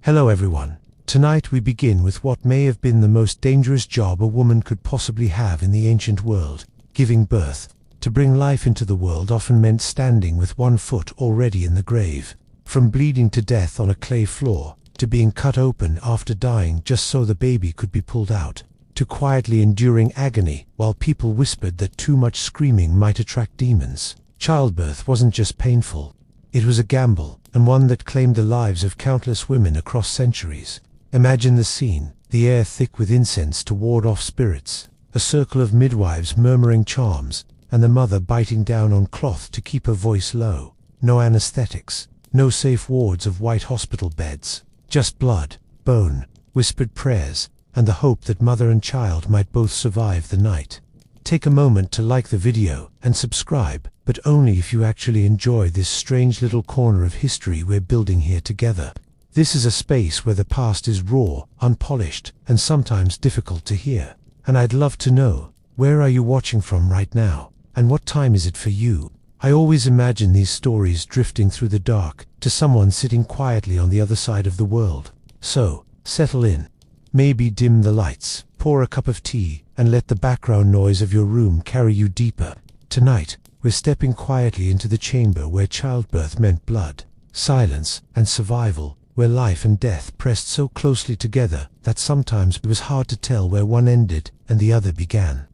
Hello everyone. Tonight we begin with what may have been the most dangerous job a woman could possibly have in the ancient world, giving birth. To bring life into the world often meant standing with one foot already in the grave. From bleeding to death on a clay floor, to being cut open after dying just so the baby could be pulled out, to quietly enduring agony while people whispered that too much screaming might attract demons. Childbirth wasn't just painful. It was a gamble, and one that claimed the lives of countless women across centuries. Imagine the scene, the air thick with incense to ward off spirits, a circle of midwives murmuring charms, and the mother biting down on cloth to keep her voice low. No anesthetics, no safe wards of white hospital beds, just blood, bone, whispered prayers, and the hope that mother and child might both survive the night. Take a moment to like the video and subscribe, but only if you actually enjoy this strange little corner of history we're building here together. This is a space where the past is raw, unpolished, and sometimes difficult to hear. And I'd love to know, where are you watching from right now? And what time is it for you? I always imagine these stories drifting through the dark to someone sitting quietly on the other side of the world. So, settle in. Maybe dim the lights, pour a cup of tea, and let the background noise of your room carry you deeper. Tonight, we're stepping quietly into the chamber where childbirth meant blood, silence, and survival, where life and death pressed so closely together that sometimes it was hard to tell where one ended and the other began.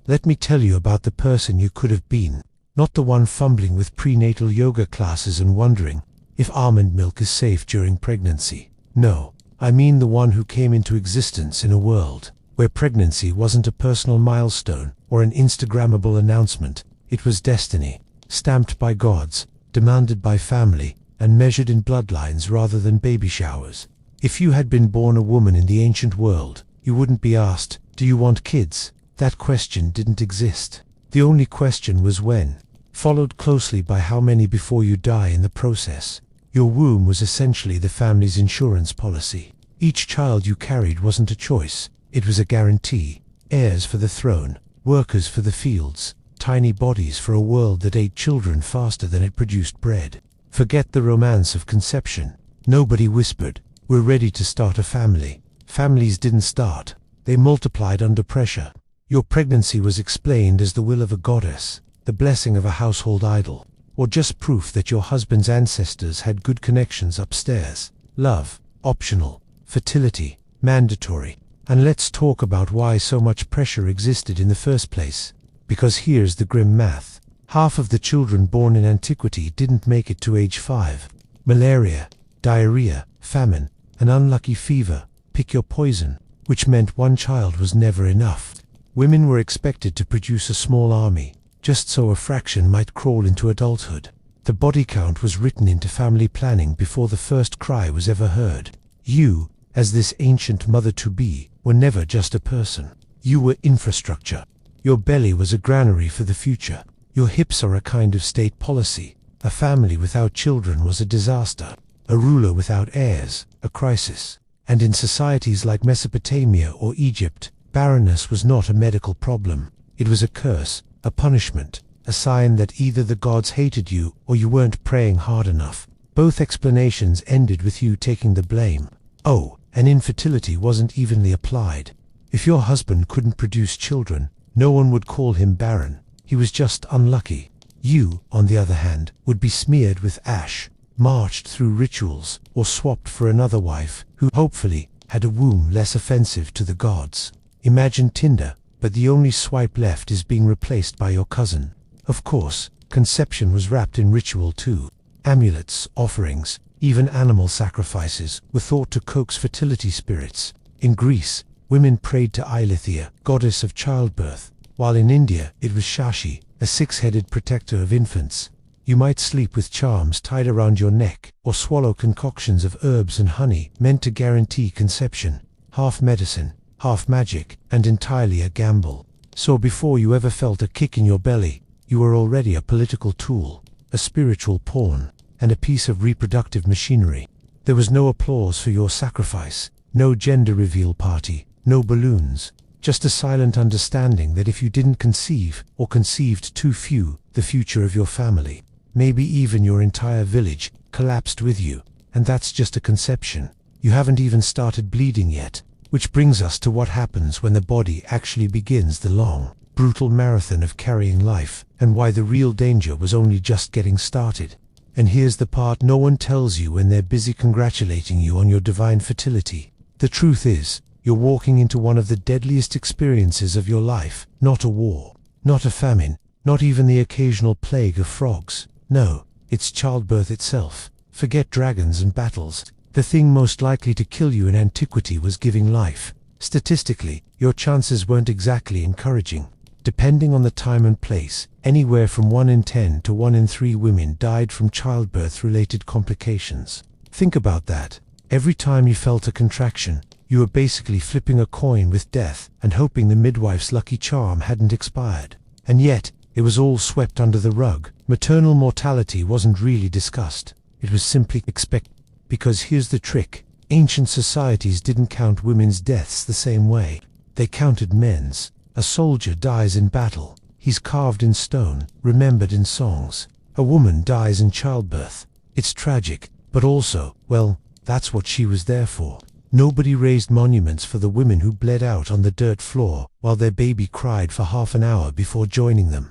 Let me tell you about the person you could have been, not the one fumbling with prenatal yoga classes and wondering if almond milk is safe during pregnancy. No, I mean the one who came into existence in a world where pregnancy wasn't a personal milestone or an Instagrammable announcement. It was destiny, stamped by gods, demanded by family, and measured in bloodlines rather than baby showers. If you had been born a woman in the ancient world, you wouldn't be asked, "Do you want kids?" That question didn't exist. The only question was when, followed closely by how many before you die in the process. Your womb was essentially the family's insurance policy. Each child you carried wasn't a choice, it was a guarantee. Heirs for the throne, workers for the fields, tiny bodies for a world that ate children faster than it produced bread. Forget the romance of conception. Nobody whispered, "We're ready to start a family." Families didn't start, they multiplied under pressure. Your pregnancy was explained as the will of a goddess, the blessing of a household idol, or just proof that your husband's ancestors had good connections upstairs. Love, optional. Fertility, mandatory. And let's talk about why so much pressure existed in the first place. Because here's the grim math. Half of the children born in antiquity didn't make it to age 5. Malaria, diarrhea, famine, an unlucky fever, pick your poison, which meant one child was never enough. Women were expected to produce a small army, just so a fraction might crawl into adulthood. The body count was written into family planning before the first cry was ever heard. You, as this ancient mother-to-be, were never just a person. You were infrastructure. Your belly was a granary for the future. Your hips are a kind of state policy. A family without children was a disaster. A ruler without heirs, a crisis. And in societies like Mesopotamia or Egypt, barrenness was not a medical problem. It was a curse, a punishment, a sign that either the gods hated you or you weren't praying hard enough. Both explanations ended with you taking the blame. Oh, and infertility wasn't evenly applied. If your husband couldn't produce children, no one would call him barren. He was just unlucky. You, on the other hand, would be smeared with ash, marched through rituals, or swapped for another wife, who hopefully had a womb less offensive to the gods. Imagine Tinder, but the only swipe left is being replaced by your cousin. Of course, conception was wrapped in ritual too. Amulets, offerings, even animal sacrifices were thought to coax fertility spirits. In Greece, women prayed to Eileithyia, goddess of childbirth, while in India it was Shashi, a six-headed protector of infants. You might sleep with charms tied around your neck, or swallow concoctions of herbs and honey meant to guarantee conception. Half medicine, half magic, and entirely a gamble. So before you ever felt a kick in your belly, you were already a political tool, a spiritual pawn, and a piece of reproductive machinery. There was no applause for your sacrifice, no gender reveal party, no balloons, just a silent understanding that if you didn't conceive, or conceived too few, the future of your family, maybe even your entire village, collapsed with you. And that's just a conception. You haven't even started bleeding yet. Which brings us to what happens when the body actually begins the long, brutal marathon of carrying life, and why the real danger was only just getting started. And here's the part no one tells you when they're busy congratulating you on your divine fertility. The truth is, you're walking into one of the deadliest experiences of your life. Not a war, not a famine, not even the occasional plague of frogs. No, it's childbirth itself. Forget dragons and battles. The thing most likely to kill you in antiquity was giving life. Statistically, your chances weren't exactly encouraging. Depending on the time and place, anywhere from 1 in 10 to 1 in 3 women died from childbirth-related complications. Think about that. Every time you felt a contraction, you were basically flipping a coin with death and hoping the midwife's lucky charm hadn't expired. And yet, it was all swept under the rug. Maternal mortality wasn't really discussed. It was simply expected. Because here's the trick. Ancient societies didn't count women's deaths the same way. They counted men's. A soldier dies in battle. He's carved in stone, remembered in songs. A woman dies in childbirth. It's tragic, but also, well, that's what she was there for. Nobody raised monuments for the women who bled out on the dirt floor while their baby cried for half an hour before joining them.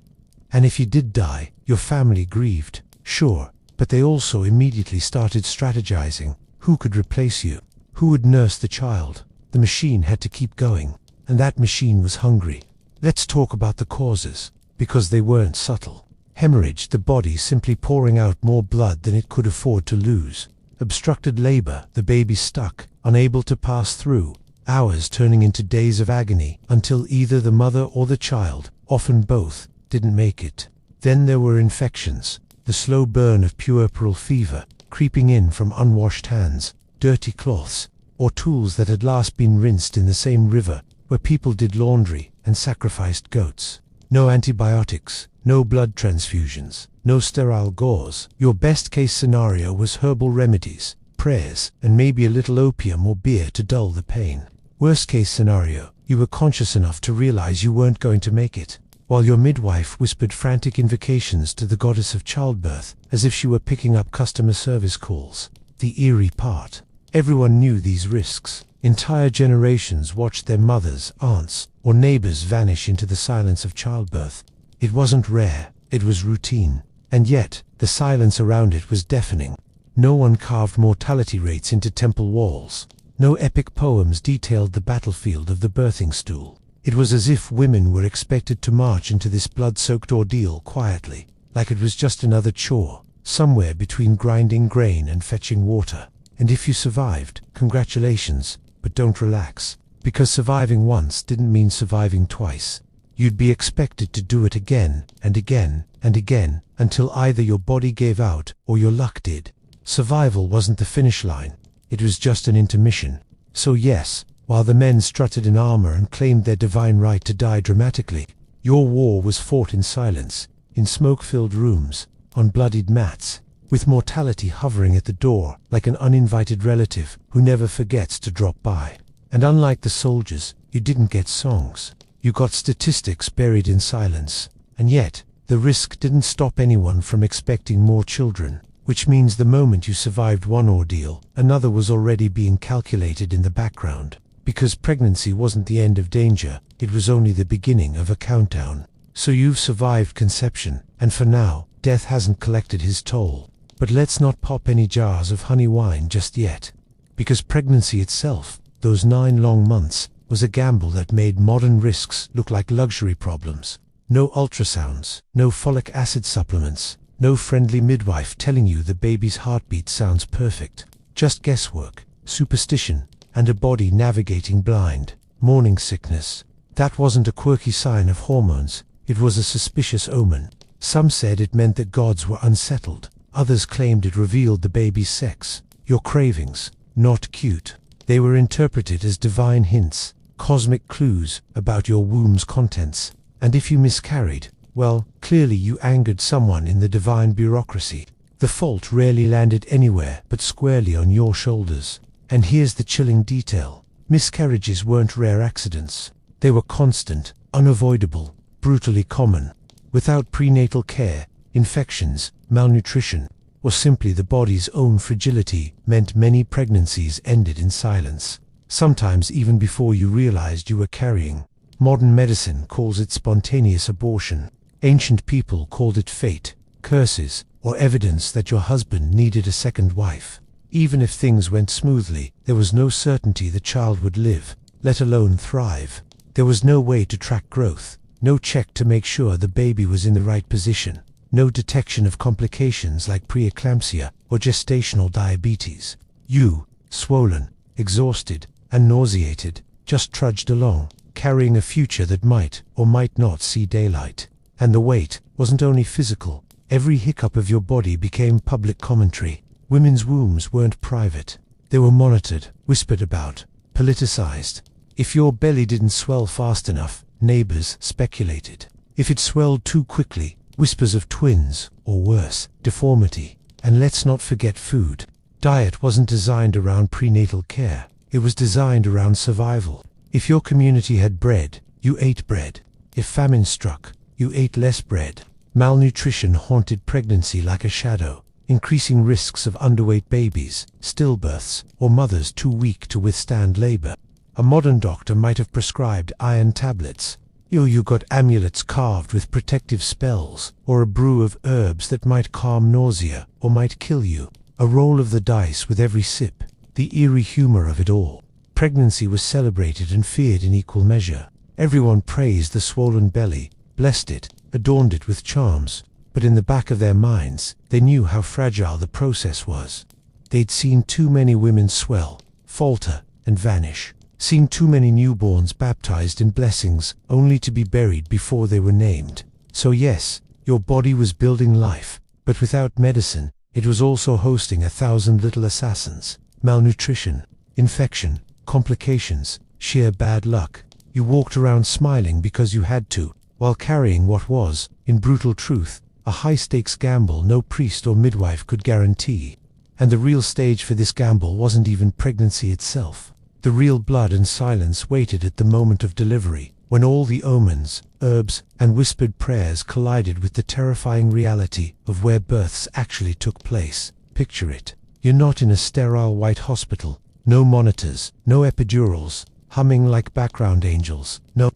And if you did die, your family grieved, sure, but they also immediately started strategizing. Who could replace you? Who would nurse the child? The machine had to keep going, and that machine was hungry. Let's talk about the causes, because they weren't subtle. Hemorrhage, the body simply pouring out more blood than it could afford to lose. Obstructed labor, the baby stuck, unable to pass through, hours turning into days of agony until either the mother or the child, often both, didn't make it. Then there were infections, the slow burn of puerperal fever, creeping in from unwashed hands, dirty cloths, or tools that had last been rinsed in the same river where people did laundry and sacrificed goats. No antibiotics, no blood transfusions, no sterile gauze. Your best-case scenario was herbal remedies, prayers, and maybe a little opium or beer to dull the pain. Worst-case scenario, you were conscious enough to realize you weren't going to make it, while your midwife whispered frantic invocations to the goddess of childbirth, as if she were picking up customer service calls. The eerie part. Everyone knew these risks. Entire generations watched their mothers, aunts, or neighbors vanish into the silence of childbirth. It wasn't rare, it was routine. And yet, the silence around it was deafening. No one carved mortality rates into temple walls. No epic poems detailed the battlefield of the birthing stool. It was as if women were expected to march into this blood-soaked ordeal quietly, like it was just another chore, somewhere between grinding grain and fetching water. And if you survived, congratulations, but don't relax, because surviving once didn't mean surviving twice. You'd be expected to do it again, and again, and again, until either your body gave out, or your luck did. Survival wasn't the finish line, it was just an intermission. So yes, while the men strutted in armor and claimed their divine right to die dramatically, your war was fought in silence, in smoke-filled rooms, on bloodied mats, with mortality hovering at the door like an uninvited relative who never forgets to drop by. And unlike the soldiers, you didn't get songs. You got statistics buried in silence. And yet, the risk didn't stop anyone from expecting more children, which means the moment you survived one ordeal, another was already being calculated in the background. Because pregnancy wasn't the end of danger, it was only the beginning of a countdown. So you've survived conception, and for now, death hasn't collected his toll. But let's not pop any jars of honey wine just yet. Because pregnancy itself, those 9 long months, was a gamble that made modern risks look like luxury problems. No ultrasounds, no folic acid supplements, no friendly midwife telling you the baby's heartbeat sounds perfect. Just guesswork, superstition, and a body navigating blind. Morning sickness. That wasn't a quirky sign of hormones, it was a suspicious omen. Some said it meant that gods were unsettled. Others claimed it revealed the baby's sex. Your cravings, not cute. They were interpreted as divine hints, cosmic clues about your womb's contents. And if you miscarried, well, clearly you angered someone in the divine bureaucracy. The fault rarely landed anywhere but squarely on your shoulders. And here's the chilling detail. Miscarriages weren't rare accidents. They were constant, unavoidable, brutally common. Without prenatal care, infections, malnutrition, or simply the body's own fragility meant many pregnancies ended in silence, sometimes even before you realized you were carrying. Modern medicine calls it spontaneous abortion. Ancient people called it fate, curses, or evidence that your husband needed a second wife. Even if things went smoothly, there was no certainty the child would live, let alone thrive. There was no way to track growth, no check to make sure the baby was in the right position, no detection of complications like preeclampsia or gestational diabetes. You, swollen, exhausted, and nauseated, just trudged along, carrying a future that might or might not see daylight. And the weight wasn't only physical. Every hiccup of your body became public commentary. Women's wombs weren't private. They were monitored, whispered about, politicized. If your belly didn't swell fast enough, neighbors speculated. If it swelled too quickly, whispers of twins, or worse, deformity. And let's not forget food. Diet wasn't designed around prenatal care. It was designed around survival. If your community had bread, you ate bread. If famine struck, you ate less bread. Malnutrition haunted pregnancy like a shadow, increasing risks of underweight babies, stillbirths, or mothers too weak to withstand labor. A modern doctor might have prescribed iron tablets. You got amulets carved with protective spells, or a brew of herbs that might calm nausea, or might kill you. A roll of the dice with every sip. The eerie humor of it all. Pregnancy was celebrated and feared in equal measure. Everyone praised the swollen belly, blessed it, adorned it with charms, but in the back of their minds, they knew how fragile the process was. They'd seen too many women swell, falter, and vanish, seen too many newborns baptized in blessings only to be buried before they were named. So yes, your body was building life, but without medicine, it was also hosting 1,000 little assassins. Malnutrition, infection, complications, sheer bad luck. You walked around smiling because you had to, while carrying what was, in brutal truth, a high-stakes gamble no priest or midwife could guarantee. And the real stage for this gamble wasn't even pregnancy itself. The real blood and silence waited at the moment of delivery, when all the omens, herbs, and whispered prayers collided with the terrifying reality of where births actually took place. Picture it. You're not in a sterile white hospital. No monitors, no epidurals, humming like background angels. No.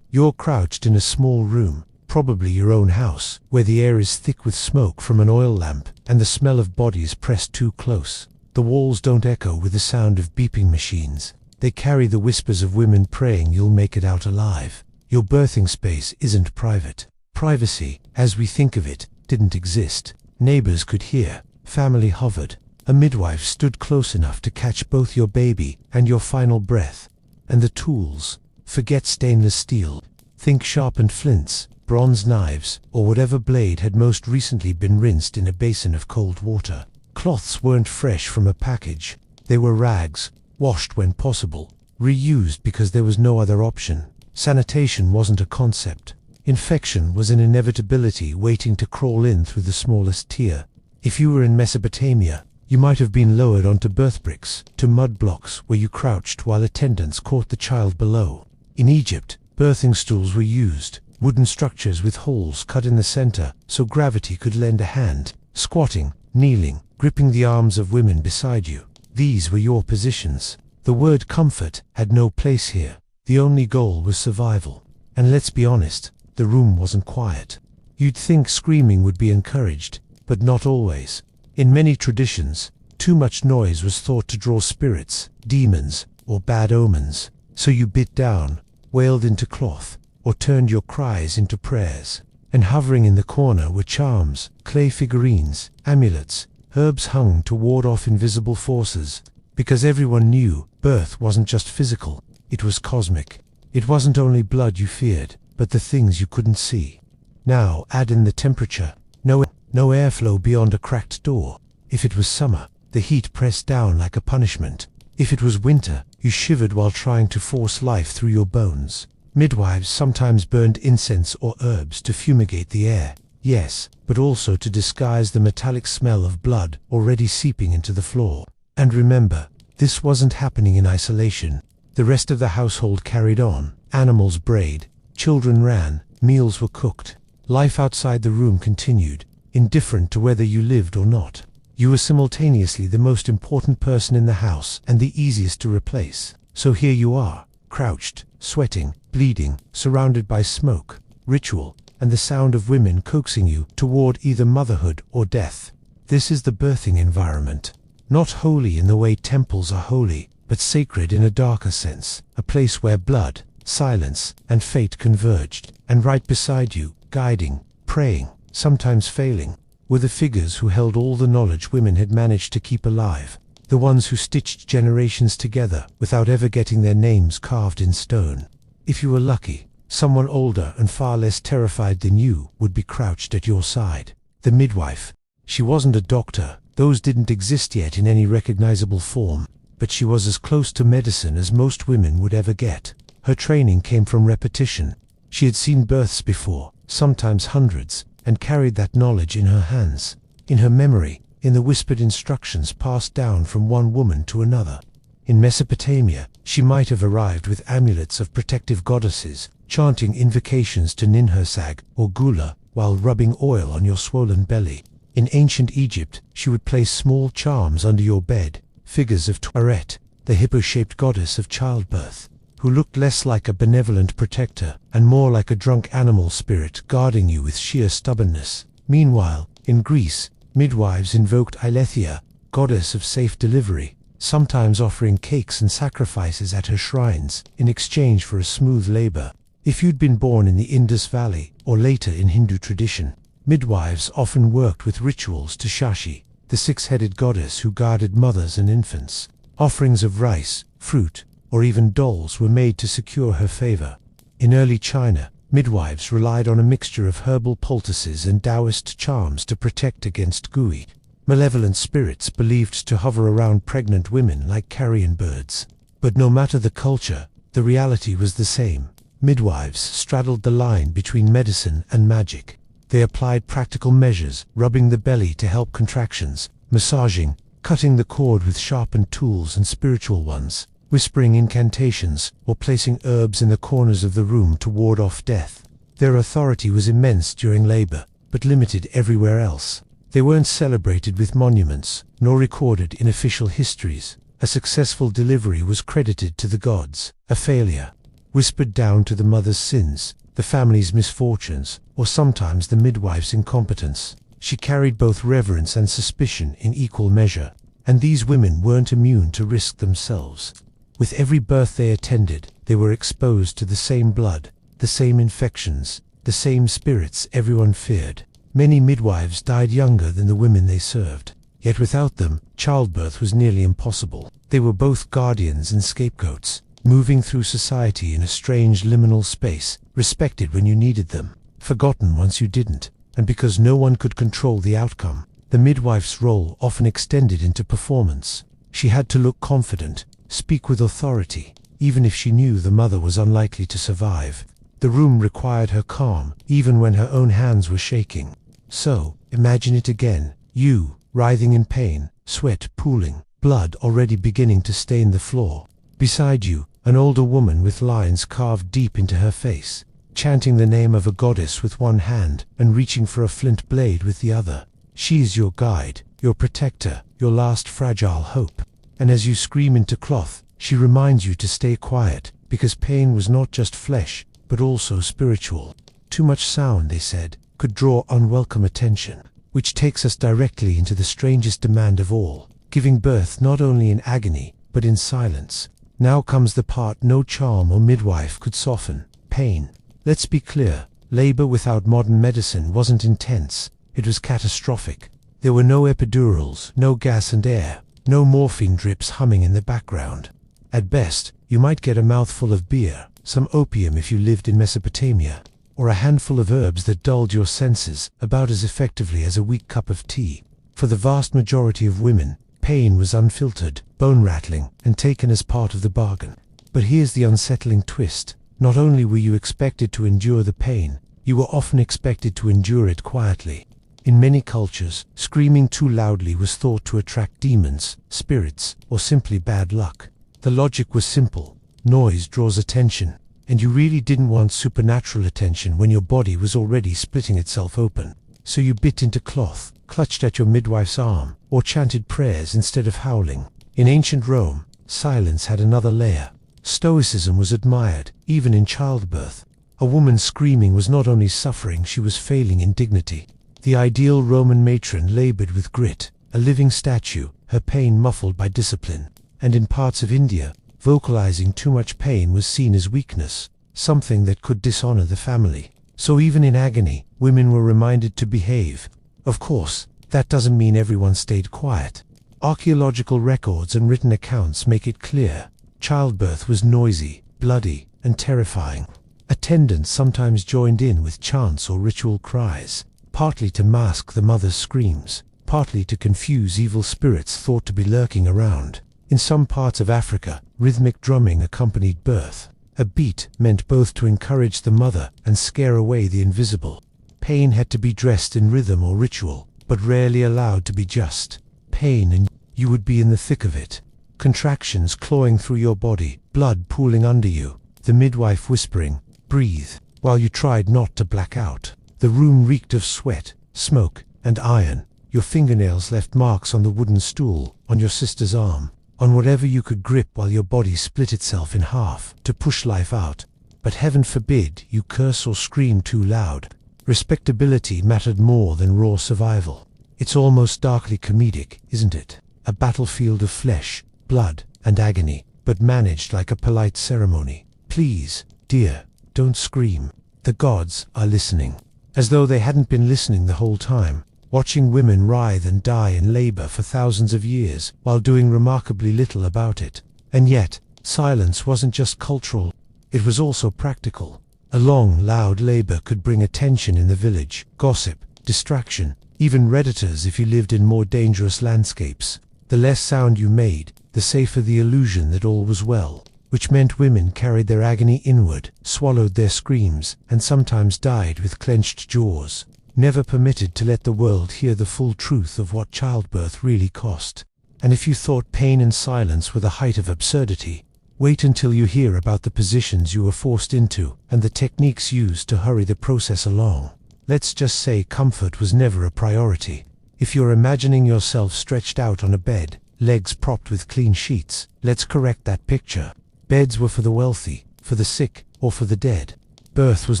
You're crouched in a small room, probably your own house, where the air is thick with smoke from an oil lamp, and the smell of bodies pressed too close. The walls don't echo with the sound of beeping machines. They carry the whispers of women praying you'll make it out alive. Your birthing space isn't private. Privacy, as we think of it, didn't exist. Neighbors could hear. Family hovered. A midwife stood close enough to catch both your baby and your final breath. And the tools. Forget stainless steel. Think sharpened flints, bronze knives, or whatever blade had most recently been rinsed in a basin of cold water. Cloths weren't fresh from a package. They were rags, washed when possible, reused because there was no other option. Sanitation wasn't a concept. Infection was an inevitability waiting to crawl in through the smallest tear. If you were in Mesopotamia, you might have been lowered onto birth bricks, to mud blocks where you crouched while attendants caught the child below. In Egypt, birthing stools were used, wooden structures with holes cut in the center so gravity could lend a hand. Squatting, kneeling, gripping the arms of women beside you. These were your positions. The word comfort had no place here. The only goal was survival. And let's be honest, the room wasn't quiet. You'd think screaming would be encouraged, but not always. In many traditions, too much noise was thought to draw spirits, demons, or bad omens. So you bit down, wailed into cloth, or turned your cries into prayers. And hovering in the corner were charms, clay figurines, amulets, herbs hung to ward off invisible forces. Because everyone knew birth wasn't just physical, it was cosmic. It wasn't only blood you feared, but the things you couldn't see. Now add in the temperature. No airflow beyond a cracked door. If it was summer, the heat pressed down like a punishment. If it was winter, you shivered while trying to force life through your bones. Midwives sometimes burned incense or herbs to fumigate the air, yes, but also to disguise the metallic smell of blood already seeping into the floor. And remember, this wasn't happening in isolation. The rest of the household carried on. Animals brayed, children ran, meals were cooked. Life outside the room continued, indifferent to whether you lived or not. You were simultaneously the most important person in the house and the easiest to replace. So here you are, crouched, sweating, bleeding, surrounded by smoke, ritual, and the sound of women coaxing you toward either motherhood or death. This is the birthing environment. Not holy in the way temples are holy, but sacred in a darker sense, a place where blood, silence, and fate converged. And right beside you, guiding, praying, sometimes failing, were the figures who held all the knowledge women had managed to keep alive, the ones who stitched generations together without ever getting their names carved in stone. If you were lucky, someone older and far less terrified than you would be crouched at your side. The midwife. She wasn't a doctor, those didn't exist yet in any recognizable form, but she was as close to medicine as most women would ever get. Her training came from repetition. She had seen births before, sometimes hundreds, and carried that knowledge in her hands, in her memory, in the whispered instructions passed down from one woman to another. In Mesopotamia, she might have arrived with amulets of protective goddesses, chanting invocations to Ninhursag or Gula while rubbing oil on your swollen belly. In ancient Egypt, she would place small charms under your bed, figures of Tuaret, the hippo-shaped goddess of childbirth, who looked less like a benevolent protector and more like a drunk animal spirit guarding you with sheer stubbornness. Meanwhile, in Greece, midwives invoked Eileithyia, goddess of safe delivery, sometimes offering cakes and sacrifices at her shrines in exchange for a smooth labor. If you'd been born in the Indus Valley or later in Hindu tradition, midwives often worked with rituals to Shashi, the six-headed goddess who guarded mothers and infants. Offerings of rice, fruit, or even dolls were made to secure her favor. In early China, midwives relied on a mixture of herbal poultices and Taoist charms to protect against gui, malevolent spirits believed to hover around pregnant women like carrion birds. But no matter the culture, the reality was the same. Midwives straddled the line between medicine and magic. They applied practical measures, rubbing the belly to help contractions, massaging, cutting the cord with sharpened tools and spiritual ones, whispering incantations, or placing herbs in the corners of the room to ward off death. Their authority was immense during labor, but limited everywhere else. They weren't celebrated with monuments, nor recorded in official histories. A successful delivery was credited to the gods. A failure, whispered down to the mother's sins, the family's misfortunes, or sometimes the midwife's incompetence. She carried both reverence and suspicion in equal measure, and these women weren't immune to risk themselves. With every birth they attended, they were exposed to the same blood, the same infections, the same spirits everyone feared. Many midwives died younger than the women they served. Yet without them, childbirth was nearly impossible. They were both guardians and scapegoats, moving through society in a strange liminal space, respected when you needed them, forgotten once you didn't. And because no one could control the outcome, the midwife's role often extended into performance. She had to look confident, speak with authority, even if she knew the mother was unlikely to survive. The room required her calm, even when her own hands were shaking. So, imagine it again, you, writhing in pain, sweat pooling, blood already beginning to stain the floor. Beside you, an older woman with lines carved deep into her face, chanting the name of a goddess with one hand and reaching for a flint blade with the other. She is your guide, your protector, your last fragile hope. And as you scream into cloth, she reminds you to stay quiet, because pain was not just flesh, but also spiritual. Too much sound, they said, could draw unwelcome attention, which takes us directly into the strangest demand of all, giving birth not only in agony, but in silence. Now comes the part no charm or midwife could soften: pain. Let's be clear, labor without modern medicine wasn't intense, it was catastrophic. There were no epidurals, no gas and air, no morphine drips humming in the background. At best, you might get a mouthful of beer, some opium if you lived in Mesopotamia, or a handful of herbs that dulled your senses about as effectively as a weak cup of tea. For the vast majority of women, pain was unfiltered, bone-rattling, and taken as part of the bargain. But here's the unsettling twist. Not only were you expected to endure the pain, you were often expected to endure it quietly. In many cultures, screaming too loudly was thought to attract demons, spirits, or simply bad luck. The logic was simple. Noise draws attention, and you really didn't want supernatural attention when your body was already splitting itself open. So you bit into cloth, clutched at your midwife's arm, or chanted prayers instead of howling. In ancient Rome, silence had another layer. Stoicism was admired, even in childbirth. A woman screaming was not only suffering, she was failing in dignity. The ideal Roman matron labored with grit, a living statue, her pain muffled by discipline. And in parts of India, vocalizing too much pain was seen as weakness, something that could dishonor the family. So even in agony, women were reminded to behave. Of course, that doesn't mean everyone stayed quiet. Archaeological records and written accounts make it clear. Childbirth was noisy, bloody, and terrifying. Attendants sometimes joined in with chants or ritual cries, partly to mask the mother's screams, partly to confuse evil spirits thought to be lurking around. In some parts of Africa, rhythmic drumming accompanied birth. A beat meant both to encourage the mother and scare away the invisible. Pain had to be dressed in rhythm or ritual, but rarely allowed to be just pain, and you would be in the thick of it. Contractions clawing through your body, blood pooling under you, the midwife whispering, "Breathe," while you tried not to black out. The room reeked of sweat, smoke, and iron. Your fingernails left marks on the wooden stool, on your sister's arm, on whatever you could grip while your body split itself in half to push life out. But heaven forbid you curse or scream too loud. Respectability mattered more than raw survival. It's almost darkly comedic, isn't it? A battlefield of flesh, blood, and agony, but managed like a polite ceremony. Please, dear, don't scream. The gods are listening. As though they hadn't been listening the whole time, watching women writhe and die in labor for thousands of years while doing remarkably little about it. And yet, silence wasn't just cultural, it was also practical. A long, loud labor could bring attention in the village, gossip, distraction, even redditors if you lived in more dangerous landscapes. The less sound you made, the safer the illusion that all was well, which meant women carried their agony inward, swallowed their screams, and sometimes died with clenched jaws, never permitted to let the world hear the full truth of what childbirth really cost. And if you thought pain and silence were the height of absurdity, wait until you hear about the positions you were forced into and the techniques used to hurry the process along. Let's just say comfort was never a priority. If you're imagining yourself stretched out on a bed, legs propped with clean sheets, let's correct that picture. Beds were for the wealthy, for the sick, or for the dead. Birth was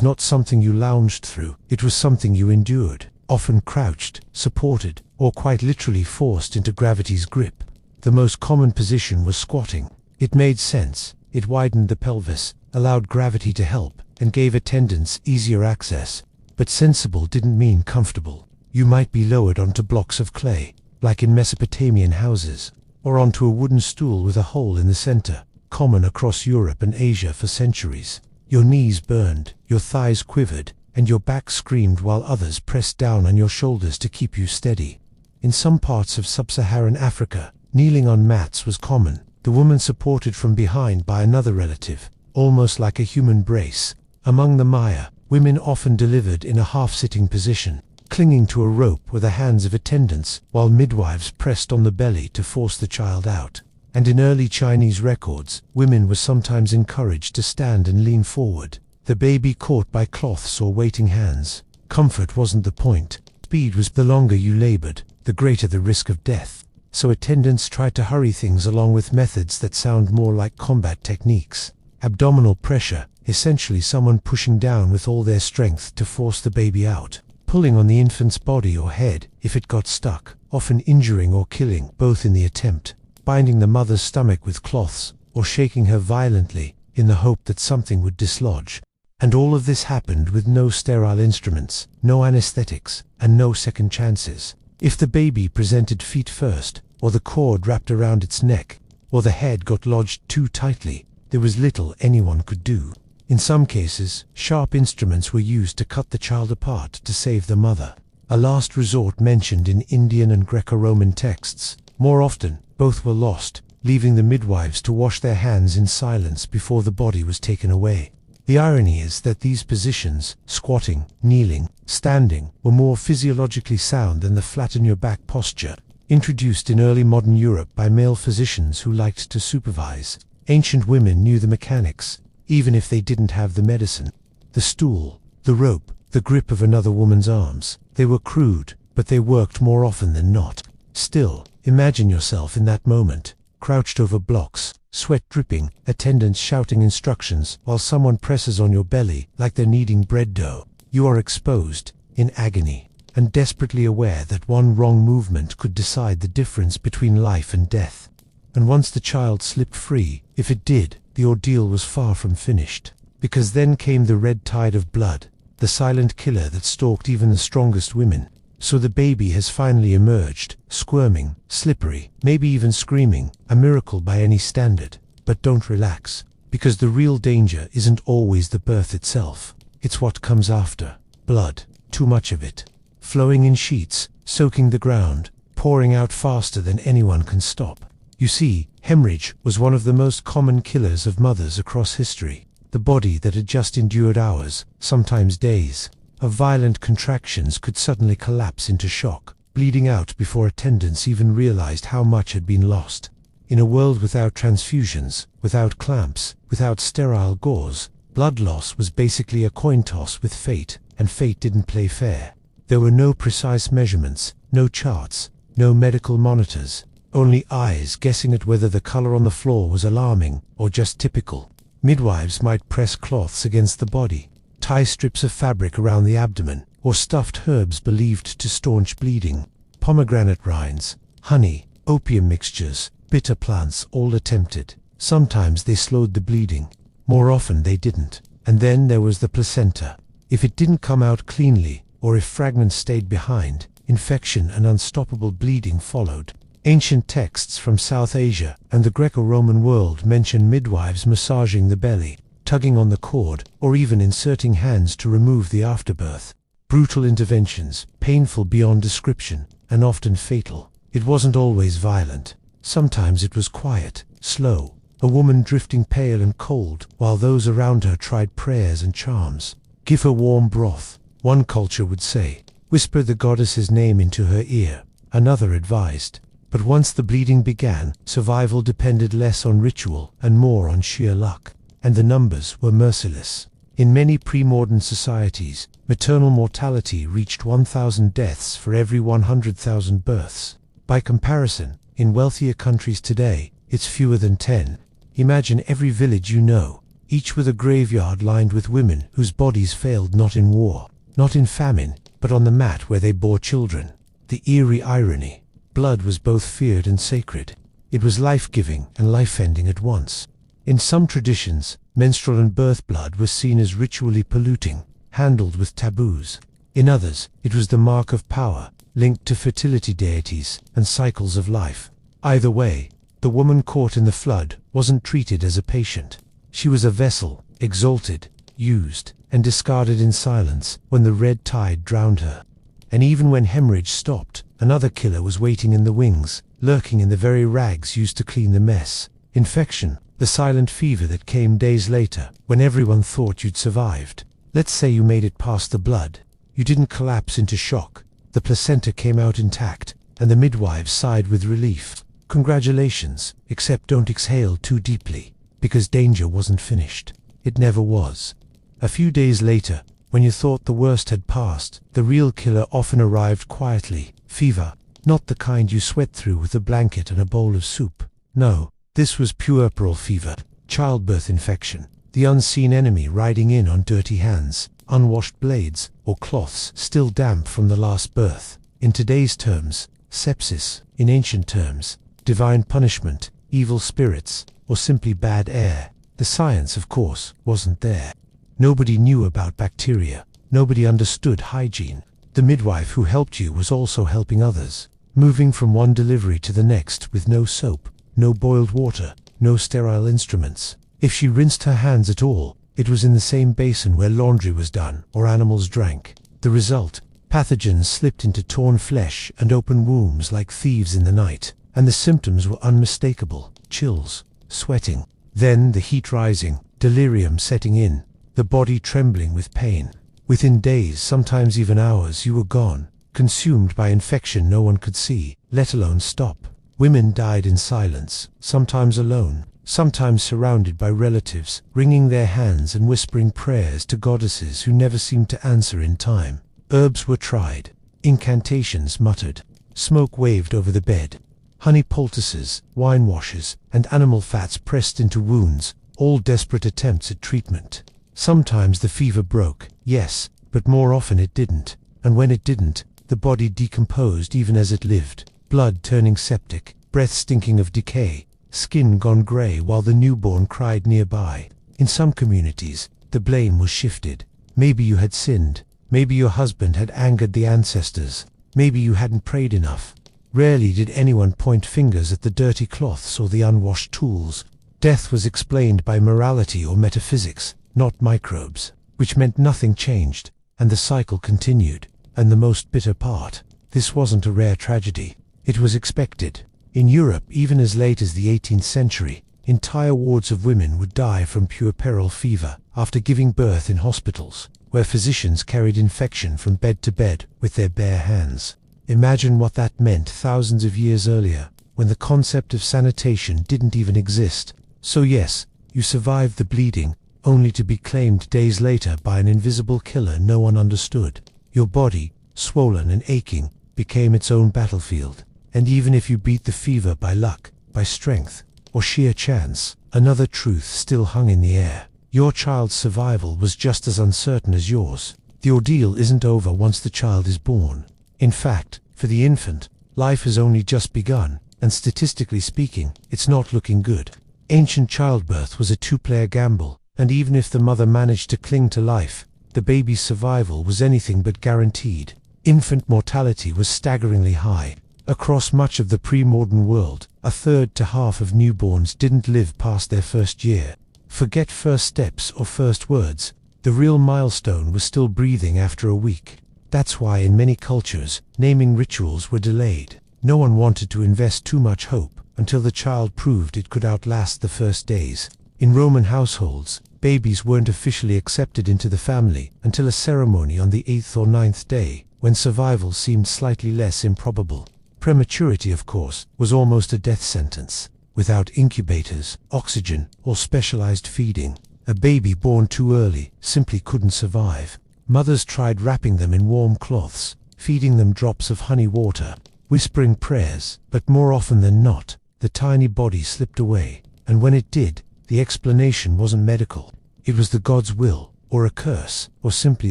not something you lounged through, it was something you endured, often crouched, supported, or quite literally forced into gravity's grip. The most common position was squatting. It made sense, it widened the pelvis, allowed gravity to help, and gave attendants easier access. But sensible didn't mean comfortable. You might be lowered onto blocks of clay, like in Mesopotamian houses, or onto a wooden stool with a hole in the center, common across Europe and Asia for centuries. Your knees burned, your thighs quivered, and your back screamed while others pressed down on your shoulders to keep you steady. In some parts of sub-Saharan Africa, kneeling on mats was common, the woman supported from behind by another relative, almost like a human brace. Among the Maya, women often delivered in a half-sitting position, clinging to a rope with the hands of attendants, while midwives pressed on the belly to force the child out. And in early Chinese records, women were sometimes encouraged to stand and lean forward, the baby caught by cloths or waiting hands. Comfort wasn't the point. Speed was. The longer you labored, the greater the risk of death. So attendants tried to hurry things along with methods that sound more like combat techniques. Abdominal pressure, essentially someone pushing down with all their strength to force the baby out. Pulling on the infant's body or head if it got stuck, often injuring or killing, both in the attempt. Binding the mother's stomach with cloths, or shaking her violently, in the hope that something would dislodge. And all of this happened with no sterile instruments, no anesthetics, and no second chances. If the baby presented feet first, or the cord wrapped around its neck, or the head got lodged too tightly, there was little anyone could do. In some cases, sharp instruments were used to cut the child apart to save the mother, a last resort mentioned in Indian and Greco-Roman texts. More often, both were lost, leaving the midwives to wash their hands in silence before the body was taken away. The irony is that these positions, squatting, kneeling, standing, were more physiologically sound than the flatten-your-back posture, introduced in early modern Europe by male physicians who liked to supervise. Ancient women knew the mechanics, even if they didn't have the medicine. The stool, the rope, the grip of another woman's arms. They were crude, but they worked more often than not. Still, imagine yourself in that moment, crouched over blocks, sweat dripping, attendants shouting instructions while someone presses on your belly like they're kneading bread dough. You are exposed, in agony, and desperately aware that one wrong movement could decide the difference between life and death. And once the child slipped free, if it did, the ordeal was far from finished. Because then came the red tide of blood, the silent killer that stalked even the strongest women. So the baby has finally emerged, squirming, slippery, maybe even screaming, a miracle by any standard. But don't relax, because the real danger isn't always the birth itself. It's what comes after. Blood, too much of it, flowing in sheets, soaking the ground, pouring out faster than anyone can stop. You see, hemorrhage was one of the most common killers of mothers across history. The body that had just endured hours, sometimes days, of violent contractions could suddenly collapse into shock, bleeding out before attendants even realized how much had been lost. In a world without transfusions, without clamps, without sterile gauze, blood loss was basically a coin toss with fate, and fate didn't play fair. There were no precise measurements, no charts, no medical monitors, only eyes guessing at whether the color on the floor was alarming or just typical. Midwives might press cloths against the body, tie strips of fabric around the abdomen, or stuffed herbs believed to staunch bleeding. Pomegranate rinds, honey, opium mixtures, bitter plants, all attempted. Sometimes they slowed the bleeding. More often they didn't. And then there was the placenta. If it didn't come out cleanly, or if fragments stayed behind, infection and unstoppable bleeding followed. Ancient texts from South Asia and the Greco-Roman world mention midwives massaging the belly, tugging on the cord, or even inserting hands to remove the afterbirth. Brutal interventions, painful beyond description, and often fatal. It wasn't always violent. Sometimes it was quiet, slow, a woman drifting pale and cold while those around her tried prayers and charms. Give her warm broth, one culture would say. Whisper the goddess's name into her ear, another advised. But once the bleeding began, survival depended less on ritual and more on sheer luck. And the numbers were merciless. In many pre-modern societies, maternal mortality reached 1,000 deaths for every 100,000 births. By comparison, in wealthier countries today, it's fewer than 10. Imagine every village you know, each with a graveyard lined with women whose bodies failed not in war, not in famine, but on the mat where they bore children. The eerie irony. Blood was both feared and sacred. It was life-giving and life-ending at once. In some traditions, menstrual and birth blood was seen as ritually polluting, handled with taboos. In others, it was the mark of power, linked to fertility deities and cycles of life. Either way, the woman caught in the flood wasn't treated as a patient. She was a vessel, exalted, used, and discarded in silence when the red tide drowned her. And even when hemorrhage stopped, another killer was waiting in the wings, lurking in the very rags used to clean the mess. Infection, the silent fever that came days later, when everyone thought you'd survived. Let's say you made it past the blood. You didn't collapse into shock. The placenta came out intact, and the midwives sighed with relief. Congratulations, except don't exhale too deeply, because danger wasn't finished. It never was. A few days later, when you thought the worst had passed, the real killer often arrived quietly. Fever, not the kind you sweat through with a blanket and a bowl of soup. No, this was puerperal fever, childbirth infection, the unseen enemy riding in on dirty hands, unwashed blades, or cloths still damp from the last birth. In today's terms, sepsis. In ancient terms, divine punishment, evil spirits, or simply bad air. The science, of course, wasn't there. Nobody knew about bacteria. Nobody understood hygiene. The midwife who helped you was also helping others, moving from one delivery to the next with no soap, no boiled water, no sterile instruments. If she rinsed her hands at all, it was in the same basin where laundry was done or animals drank. The result? Pathogens slipped into torn flesh and open wombs like thieves in the night, and the symptoms were unmistakable: chills, sweating, then the heat rising, delirium setting in, the body trembling with pain. Within days, sometimes even hours, you were gone, consumed by infection no one could see, let alone stop. Women died in silence, sometimes alone, sometimes surrounded by relatives, wringing their hands and whispering prayers to goddesses who never seemed to answer in time. Herbs were tried, incantations muttered, smoke waved over the bed, honey poultices, wine washes, and animal fats pressed into wounds, all desperate attempts at treatment. Sometimes the fever broke, yes, but more often it didn't, and when it didn't, the body decomposed even as it lived, blood turning septic, breath stinking of decay, skin gone grey while the newborn cried nearby. In some communities, the blame was shifted. Maybe you had sinned, maybe your husband had angered the ancestors, maybe you hadn't prayed enough. Rarely did anyone point fingers at the dirty cloths or the unwashed tools. Death was explained by morality or metaphysics, not microbes, which meant nothing changed, and the cycle continued. And the most bitter part, this wasn't a rare tragedy. It was expected. In Europe, even as late as the 18th century, entire wards of women would die from puerperal fever after giving birth in hospitals, where physicians carried infection from bed to bed with their bare hands. Imagine what that meant thousands of years earlier, when the concept of sanitation didn't even exist. So yes, you survived the bleeding, only to be claimed days later by an invisible killer no one understood. Your body, swollen and aching, became its own battlefield. And even if you beat the fever by luck, by strength, or sheer chance, another truth still hung in the air. Your child's survival was just as uncertain as yours. The ordeal isn't over once the child is born. In fact, for the infant, life has only just begun, and statistically speaking, it's not looking good. Ancient childbirth was a two-player gamble, and even if the mother managed to cling to life, the baby's survival was anything but guaranteed. Infant mortality was staggeringly high. Across much of the pre-modern world, a third to half of newborns didn't live past their first year. Forget first steps or first words, the real milestone was still breathing after a week. That's why in many cultures, naming rituals were delayed. No one wanted to invest too much hope until the child proved it could outlast the first days. In Roman households, babies weren't officially accepted into the family until a ceremony on the 8th or 9th day, when survival seemed slightly less improbable. Prematurity, of course, was almost a death sentence. Without incubators, oxygen, or specialized feeding, a baby born too early simply couldn't survive. Mothers tried wrapping them in warm cloths, feeding them drops of honey water, whispering prayers, but more often than not, the tiny body slipped away, and when it did, the explanation wasn't medical. It was the God's will, or a curse, or simply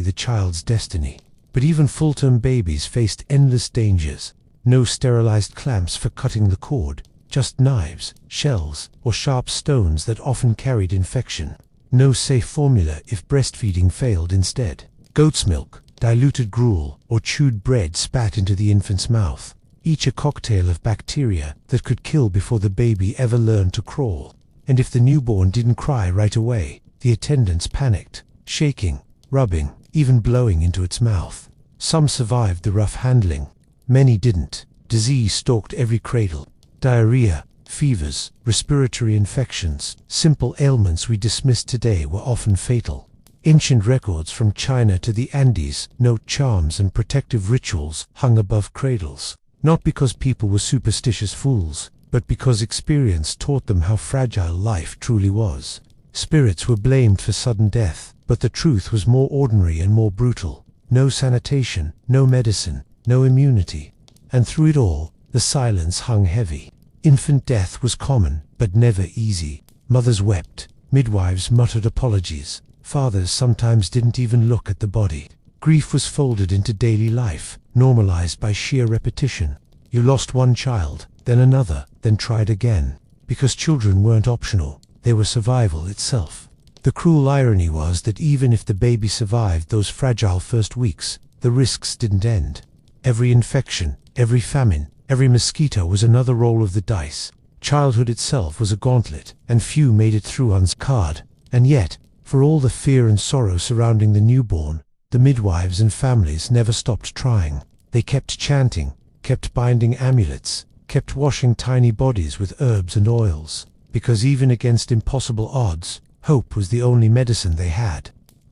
the child's destiny. But even full-term babies faced endless dangers. No sterilized clamps for cutting the cord, just knives, shells, or sharp stones that often carried infection. No safe formula if breastfeeding failed instead. Goat's milk, diluted gruel, or chewed bread spat into the infant's mouth, each a cocktail of bacteria that could kill before the baby ever learned to crawl. And if the newborn didn't cry right away, the attendants panicked, shaking, rubbing, even blowing into its mouth. Some survived the rough handling. Many didn't. Disease stalked every cradle. Diarrhea, fevers, respiratory infections, simple ailments we dismiss today were often fatal. Ancient records from China to the Andes note charms and protective rituals hung above cradles. Not because people were superstitious fools, but because experience taught them how fragile life truly was. Spirits were blamed for sudden death, but the truth was more ordinary and more brutal. No sanitation, no medicine, no immunity. And through it all, the silence hung heavy. Infant death was common, but never easy. Mothers wept, midwives muttered apologies, fathers sometimes didn't even look at the body. Grief was folded into daily life, normalized by sheer repetition. You lost one child, then another, then tried again. Because children weren't optional, they were survival itself. The cruel irony was that even if the baby survived those fragile first weeks, the risks didn't end. Every infection, every famine, every mosquito was another roll of the dice. Childhood itself was a gauntlet, and few made it through unscarred. And yet, for all the fear and sorrow surrounding the newborn, the midwives and families never stopped trying. They kept chanting, kept binding amulets, kept washing tiny bodies with herbs and oils, because even against impossible odds, hope was the only medicine they had.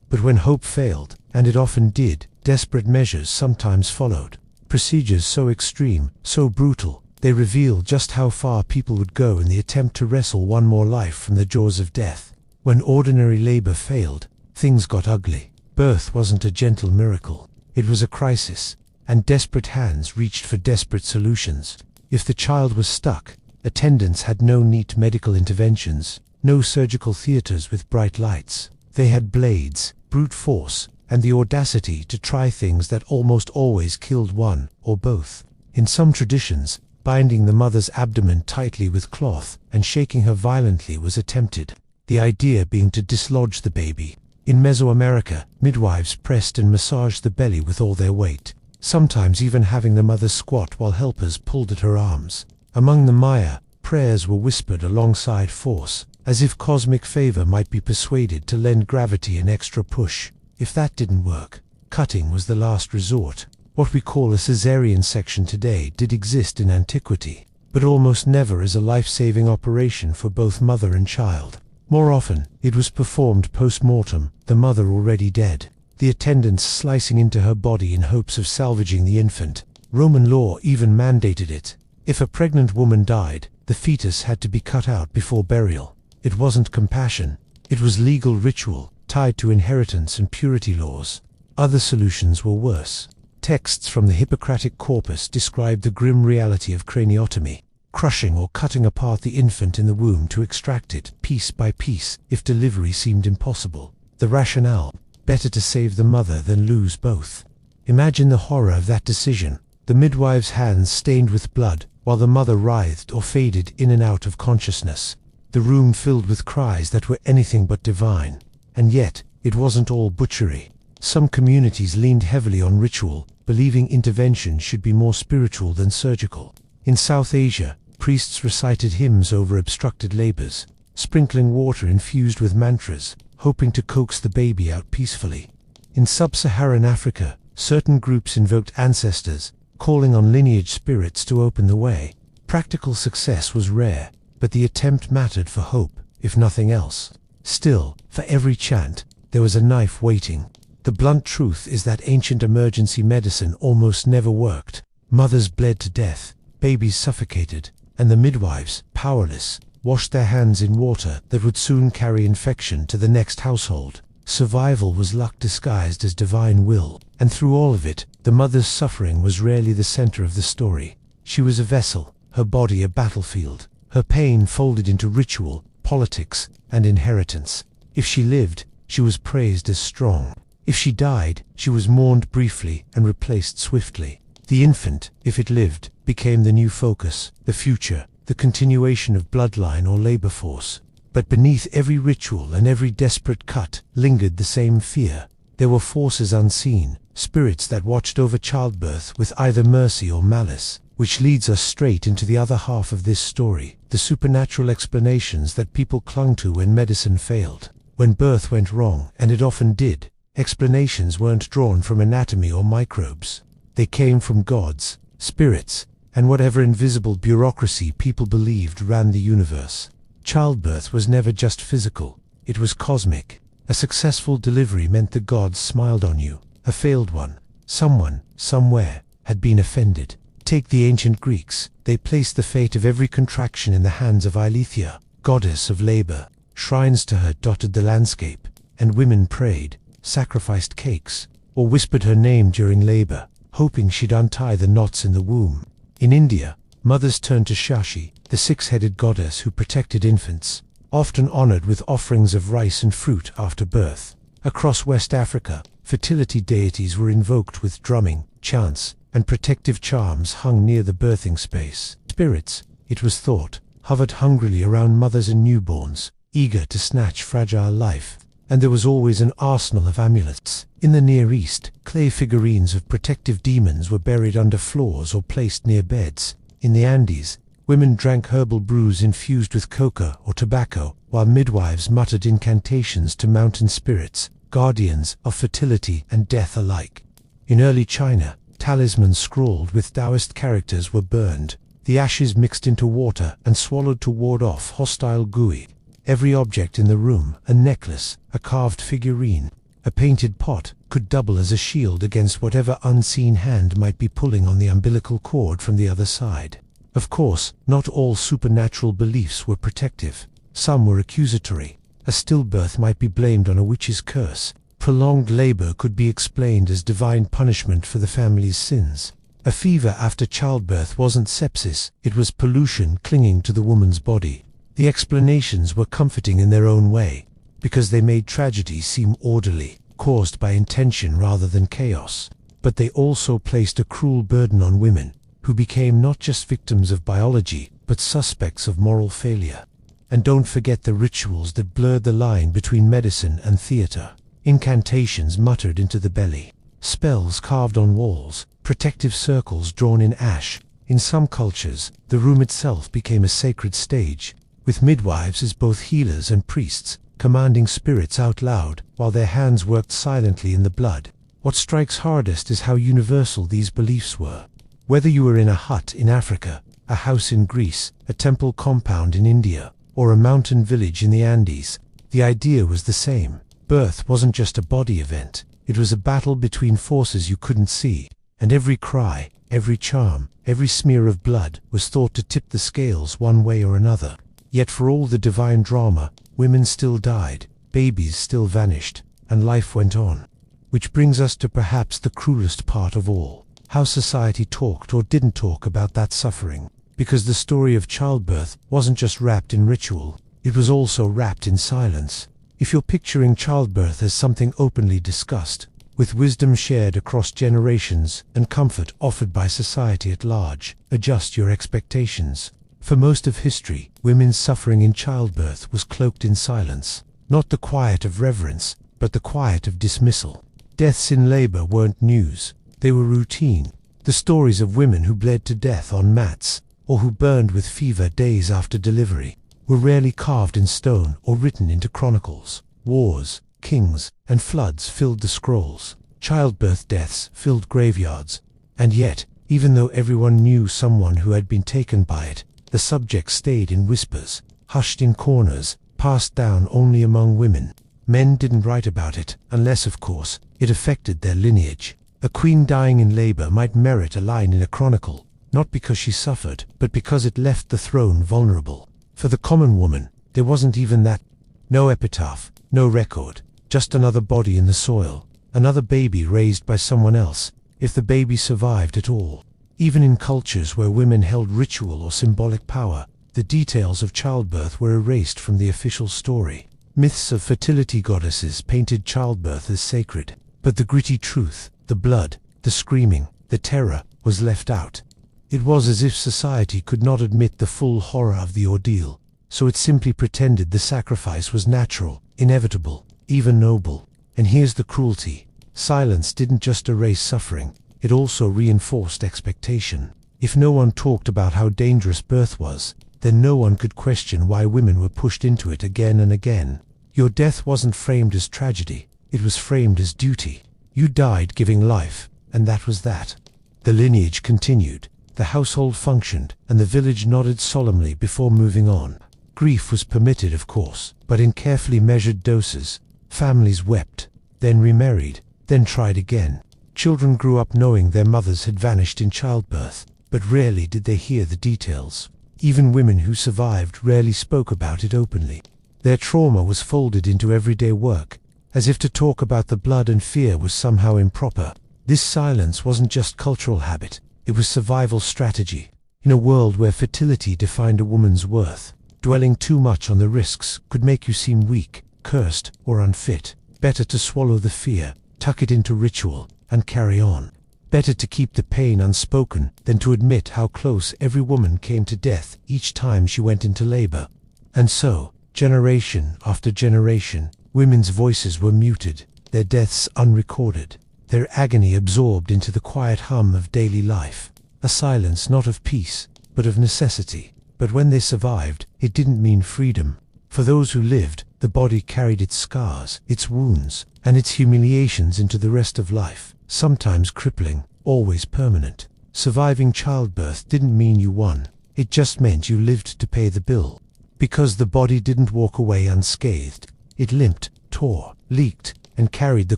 But when hope failed, and it often did, desperate measures sometimes followed. Procedures so extreme, so brutal, They reveal just how far people would go in the attempt to wrestle one more life from the jaws of death. When ordinary labor failed, things got ugly. Birth wasn't a gentle miracle. It was a crisis, and desperate hands reached for desperate solutions. If the child was stuck, attendants had no neat medical interventions, no surgical theaters with bright lights. They had blades, brute force, and the audacity to try things that almost always killed one or both. In some traditions, binding the mother's abdomen tightly with cloth and shaking her violently was attempted, the idea being to dislodge the baby. In Mesoamerica, midwives pressed and massaged the belly with all their weight, sometimes even having the mother squat while helpers pulled at her arms. Among the Maya, prayers were whispered alongside force, as if cosmic favor might be persuaded to lend gravity an extra push. If that didn't work, cutting was the last resort. What we call a caesarean section today did exist in antiquity, but almost never as a life-saving operation for both mother and child. More often, it was performed post-mortem, the mother already dead, the attendants slicing into her body in hopes of salvaging the infant. Roman law even mandated it. If a pregnant woman died, the fetus had to be cut out before burial. It wasn't compassion, it was legal ritual, tied to inheritance and purity laws. Other solutions were worse. Texts from the Hippocratic corpus described the grim reality of craniotomy, crushing or cutting apart the infant in the womb to extract it, piece by piece, if delivery seemed impossible. The rationale: better to save the mother than lose both. Imagine the horror of that decision, the midwife's hands stained with blood, while the mother writhed or faded in and out of consciousness. The room filled with cries that were anything but divine. And yet, it wasn't all butchery. Some communities leaned heavily on ritual, believing intervention should be more spiritual than surgical. In South Asia, priests recited hymns over obstructed labors, sprinkling water infused with mantras, hoping to coax the baby out peacefully. In sub-Saharan Africa, certain groups invoked ancestors, calling on lineage spirits to open the way. Practical success was rare, but the attempt mattered for hope, if nothing else. Still, for every chant, there was a knife waiting. The blunt truth is that ancient emergency medicine almost never worked. Mothers bled to death, babies suffocated, and the midwives, powerless, washed their hands in water that would soon carry infection to the next household. Survival was luck disguised as divine will, and through all of it, the mother's suffering was rarely the center of the story. She was a vessel, her body a battlefield, her pain folded into ritual, politics, and inheritance. If she lived, she was praised as strong. If she died, she was mourned briefly and replaced swiftly. The infant, if it lived, became the new focus, the future, the continuation of bloodline or labor force. But beneath every ritual and every desperate cut lingered the same fear. There were forces unseen, spirits that watched over childbirth with either mercy or malice, which leads us straight into the other half of this story, the supernatural explanations that people clung to when medicine failed. When birth went wrong, and it often did, explanations weren't drawn from anatomy or microbes. They came from gods, spirits, and whatever invisible bureaucracy people believed ran the universe. Childbirth was never just physical, it was cosmic. A successful delivery meant the gods smiled on you. A failed one, someone, somewhere, had been offended. Take the ancient Greeks. They placed the fate of every contraction in the hands of Eileithyia, goddess of labor. Shrines to her dotted the landscape, and women prayed, sacrificed cakes, or whispered her name during labor, hoping she'd untie the knots in the womb. In India, mothers turned to Shashi, the six-headed goddess who protected infants, often honored with offerings of rice and fruit after birth. Across West Africa, fertility deities were invoked with drumming, chants, and protective charms hung near the birthing space. Spirits, it was thought, hovered hungrily around mothers and newborns, eager to snatch fragile life. And there was always an arsenal of amulets. In the Near East, clay figurines of protective demons were buried under floors or placed near beds. In the Andes, women drank herbal brews infused with coca or tobacco, while midwives muttered incantations to mountain spirits, guardians of fertility and death alike. In early China, talismans scrawled with Taoist characters were burned, the ashes mixed into water and swallowed to ward off hostile gui. Every object in the room, a necklace, a carved figurine, a painted pot, could double as a shield against whatever unseen hand might be pulling on the umbilical cord from the other side. Of course, not all supernatural beliefs were protective. Some were accusatory. A stillbirth might be blamed on a witch's curse. Prolonged labor could be explained as divine punishment for the family's sins. A fever after childbirth wasn't sepsis, it was pollution clinging to the woman's body. The explanations were comforting in their own way, because they made tragedy seem orderly, caused by intention rather than chaos. But they also placed a cruel burden on women, who became not just victims of biology, but suspects of moral failure. And don't forget the rituals that blurred the line between medicine and theater. Incantations muttered into the belly, spells carved on walls, protective circles drawn in ash. In some cultures, the room itself became a sacred stage, with midwives as both healers and priests, commanding spirits out loud, while their hands worked silently in the blood. What strikes hardest is how universal these beliefs were. Whether you were in a hut in Africa, a house in Greece, a temple compound in India, or a mountain village in the Andes, the idea was the same. Birth wasn't just a body event, it was a battle between forces you couldn't see, and every cry, every charm, every smear of blood was thought to tip the scales one way or another. Yet for all the divine drama, women still died, babies still vanished, and life went on. Which brings us to perhaps the cruelest part of all, how society talked or didn't talk about that suffering. Because the story of childbirth wasn't just wrapped in ritual, it was also wrapped in silence. If you're picturing childbirth as something openly discussed, with wisdom shared across generations and comfort offered by society at large, adjust your expectations. For most of history, women's suffering in childbirth was cloaked in silence. Not the quiet of reverence, but the quiet of dismissal. Deaths in labor weren't news, they were routine. The stories of women who bled to death on mats, or who burned with fever days after delivery, were rarely carved in stone or written into chronicles. Wars, kings, and floods filled the scrolls. Childbirth deaths filled graveyards. And yet, even though everyone knew someone who had been taken by it, the subject stayed in whispers, hushed in corners, passed down only among women. Men didn't write about it, unless, of course, it affected their lineage. A queen dying in labor might merit a line in a chronicle, not because she suffered, but because it left the throne vulnerable. For the common woman, there wasn't even that. No epitaph, no record, just another body in the soil, another baby raised by someone else, if the baby survived at all. Even in cultures where women held ritual or symbolic power, the details of childbirth were erased from the official story. Myths of fertility goddesses painted childbirth as sacred, but the gritty truth, the blood, the screaming, the terror, was left out. It was as if society could not admit the full horror of the ordeal, so it simply pretended the sacrifice was natural, inevitable, even noble. And here's the cruelty. Silence didn't just erase suffering, it also reinforced expectation. If no one talked about how dangerous birth was, then no one could question why women were pushed into it again and again. Your death wasn't framed as tragedy, it was framed as duty. You died giving life, and that was that. The lineage continued, the household functioned, and the village nodded solemnly before moving on. Grief was permitted, of course, but in carefully measured doses. Families wept, then remarried, then tried again. Children grew up knowing their mothers had vanished in childbirth, but rarely did they hear the details. Even women who survived rarely spoke about it openly. Their trauma was folded into everyday work, as if to talk about the blood and fear was somehow improper. This silence wasn't just cultural habit, it was survival strategy. In a world where fertility defined a woman's worth, dwelling too much on the risks could make you seem weak, cursed, or unfit. Better to swallow the fear, tuck it into ritual, and carry on. Better to keep the pain unspoken than to admit how close every woman came to death each time she went into labor. And so, generation after generation, women's voices were muted, their deaths unrecorded, their agony absorbed into the quiet hum of daily life. A silence not of peace, but of necessity. But when they survived, it didn't mean freedom. For those who lived, the body carried its scars, its wounds, and its humiliations into the rest of life, sometimes crippling, always permanent. Surviving childbirth didn't mean you won, it just meant you lived to pay the bill. Because the body didn't walk away unscathed, it limped, tore, leaked, and carried the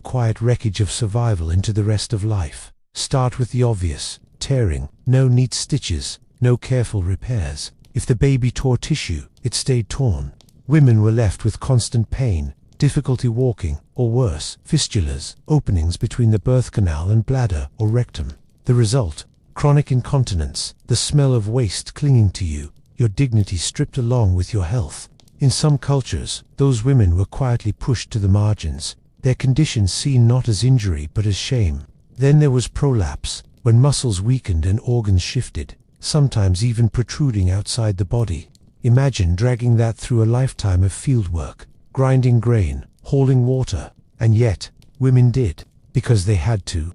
quiet wreckage of survival into the rest of life. Start with the obvious: tearing, no neat stitches, no careful repairs. If the baby tore tissue, it stayed torn. Women were left with constant pain, difficulty walking, or worse, fistulas, openings between the birth canal and bladder or rectum. The result? Chronic incontinence, the smell of waste clinging to you, your dignity stripped along with your health. In some cultures, those women were quietly pushed to the margins, their condition seen not as injury but as shame. Then there was prolapse, when muscles weakened and organs shifted, sometimes even protruding outside the body. Imagine dragging that through a lifetime of field work, grinding grain, hauling water, and yet, women did, because they had to.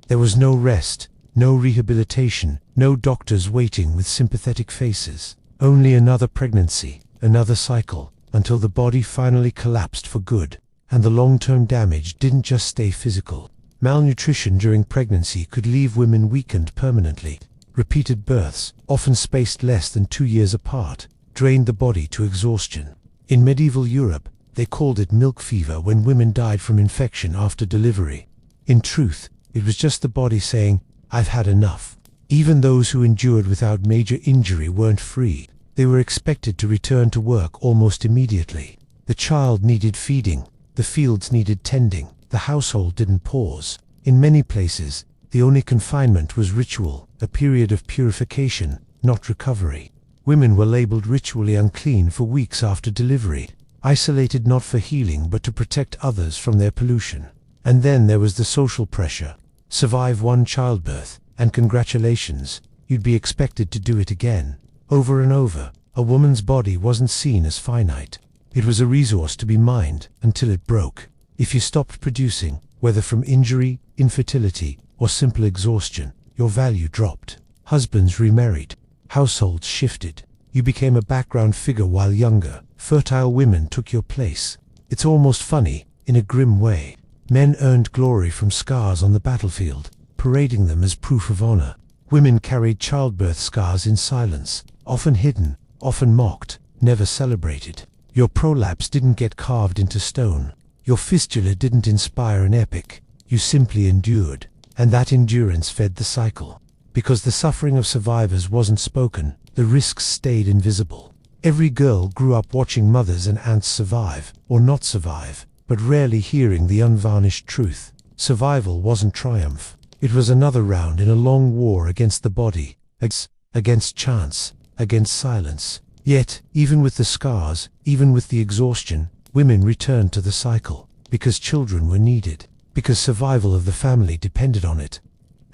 There was no rest, no rehabilitation, no doctors waiting with sympathetic faces. Only another pregnancy, another cycle, until the body finally collapsed for good. And the long-term damage didn't just stay physical. Malnutrition during pregnancy could leave women weakened permanently. Repeated births, often spaced less than 2 years apart, drained the body to exhaustion. In medieval Europe, they called it milk fever when women died from infection after delivery. In truth, it was just the body saying, "I've had enough." Even those who endured without major injury weren't free. They were expected to return to work almost immediately. The child needed feeding, the fields needed tending, the household didn't pause. In many places, the only confinement was ritual, a period of purification, not recovery. Women were labeled ritually unclean for weeks after delivery, isolated not for healing but to protect others from their pollution. And then there was the social pressure. Survive one childbirth, and congratulations, you'd be expected to do it again. Over and over, a woman's body wasn't seen as finite. It was a resource to be mined until it broke. If you stopped producing, whether from injury, infertility, or simple exhaustion, your value dropped. Husbands remarried. Households shifted. You became a background figure while younger. Fertile women took your place. It's almost funny, in a grim way. Men earned glory from scars on the battlefield, parading them as proof of honor. Women carried childbirth scars in silence, often hidden, often mocked, never celebrated. Your prolapse didn't get carved into stone. Your fistula didn't inspire an epic. You simply endured, and that endurance fed the cycle. Because the suffering of survivors wasn't spoken, the risks stayed invisible. Every girl grew up watching mothers and aunts survive, or not survive, but rarely hearing the unvarnished truth. Survival wasn't triumph. It was another round in a long war against the body, against chance, against silence. Yet, even with the scars, even with the exhaustion, women returned to the cycle, because children were needed, because survival of the family depended on it.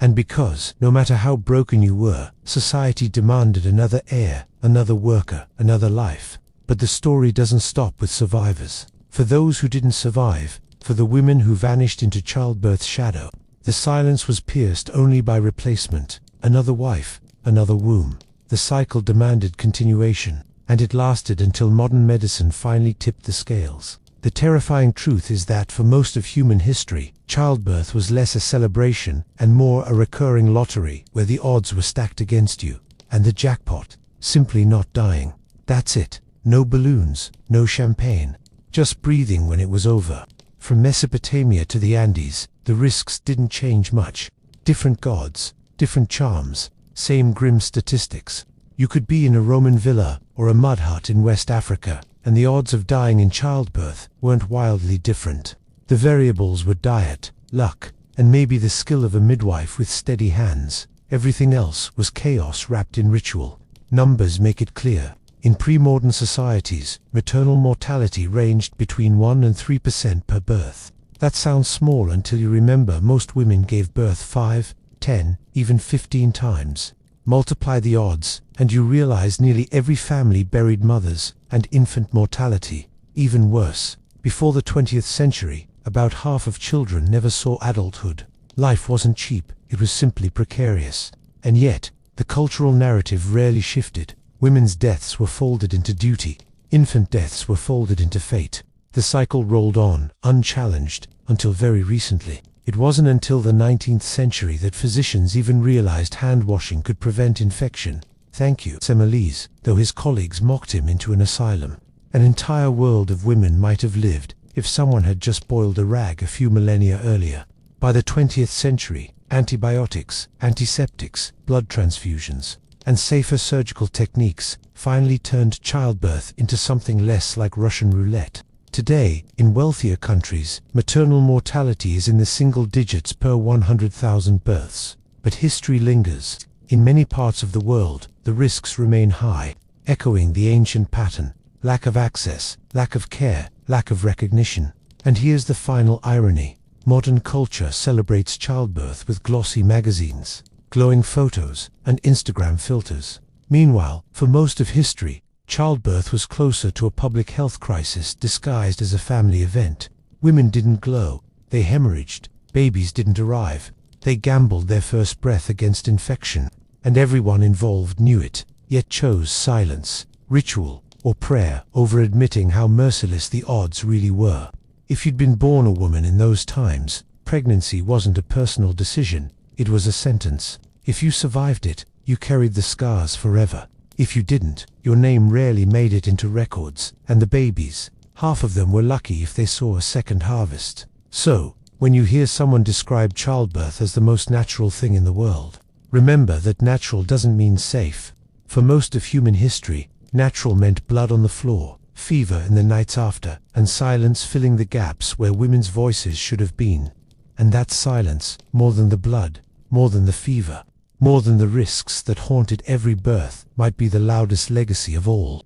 And because, no matter how broken you were, society demanded another heir, another worker, another life. But the story doesn't stop with survivors. For those who didn't survive, for the women who vanished into childbirth's shadow, the silence was pierced only by replacement, another wife, another womb. The cycle demanded continuation, and it lasted until modern medicine finally tipped the scales. The terrifying truth is that for most of human history, childbirth was less a celebration and more a recurring lottery where the odds were stacked against you, and the jackpot, simply not dying. That's it. No balloons, no champagne, just breathing when it was over. From Mesopotamia to the Andes, the risks didn't change much. Different gods, different charms, same grim statistics. You could be in a Roman villa or a mud hut in West Africa, and the odds of dying in childbirth weren't wildly different. The variables were diet, luck, and maybe the skill of a midwife with steady hands. Everything else was chaos wrapped in ritual. Numbers make it clear. In pre-modern societies, maternal mortality ranged between 1 and 3% per birth. That sounds small until you remember most women gave birth 5, 10, even 15 times. Multiply the odds, and you realize nearly every family buried mothers, and infant mortality. Even worse, before the 20th century, about half of children never saw adulthood. Life wasn't cheap, it was simply precarious. And yet, the cultural narrative rarely shifted. Women's deaths were folded into duty. Infant deaths were folded into fate. The cycle rolled on, unchallenged, until very recently. It wasn't until the 19th century that physicians even realized hand-washing could prevent infection. Thank you, Semmelweis, though his colleagues mocked him into an asylum. An entire world of women might have lived if someone had just boiled a rag a few millennia earlier. By the 20th century, antibiotics, antiseptics, blood transfusions, and safer surgical techniques finally turned childbirth into something less like Russian roulette. Today, in wealthier countries, maternal mortality is in the single digits per 100,000 births. But history lingers. In many parts of the world, the risks remain high, echoing the ancient pattern: lack of access, lack of care, lack of recognition. And here's the final irony. Modern culture celebrates childbirth with glossy magazines, glowing photos, and Instagram filters. Meanwhile, for most of history, childbirth was closer to a public health crisis disguised as a family event. Women didn't glow, they hemorrhaged. Babies didn't arrive, they gambled their first breath against infection. And everyone involved knew it, yet chose silence, ritual, or prayer over admitting how merciless the odds really were. If you'd been born a woman in those times, pregnancy wasn't a personal decision, it was a sentence. If you survived it, you carried the scars forever. If you didn't, your name rarely made it into records, and the babies, half of them were lucky if they saw a second harvest. So, when you hear someone describe childbirth as the most natural thing in the world, remember that natural doesn't mean safe. For most of human history, natural meant blood on the floor, fever in the nights after, and silence filling the gaps where women's voices should have been. And that silence, more than the blood, more than the fever, more than the risks that haunted every birth, might be the loudest legacy of all.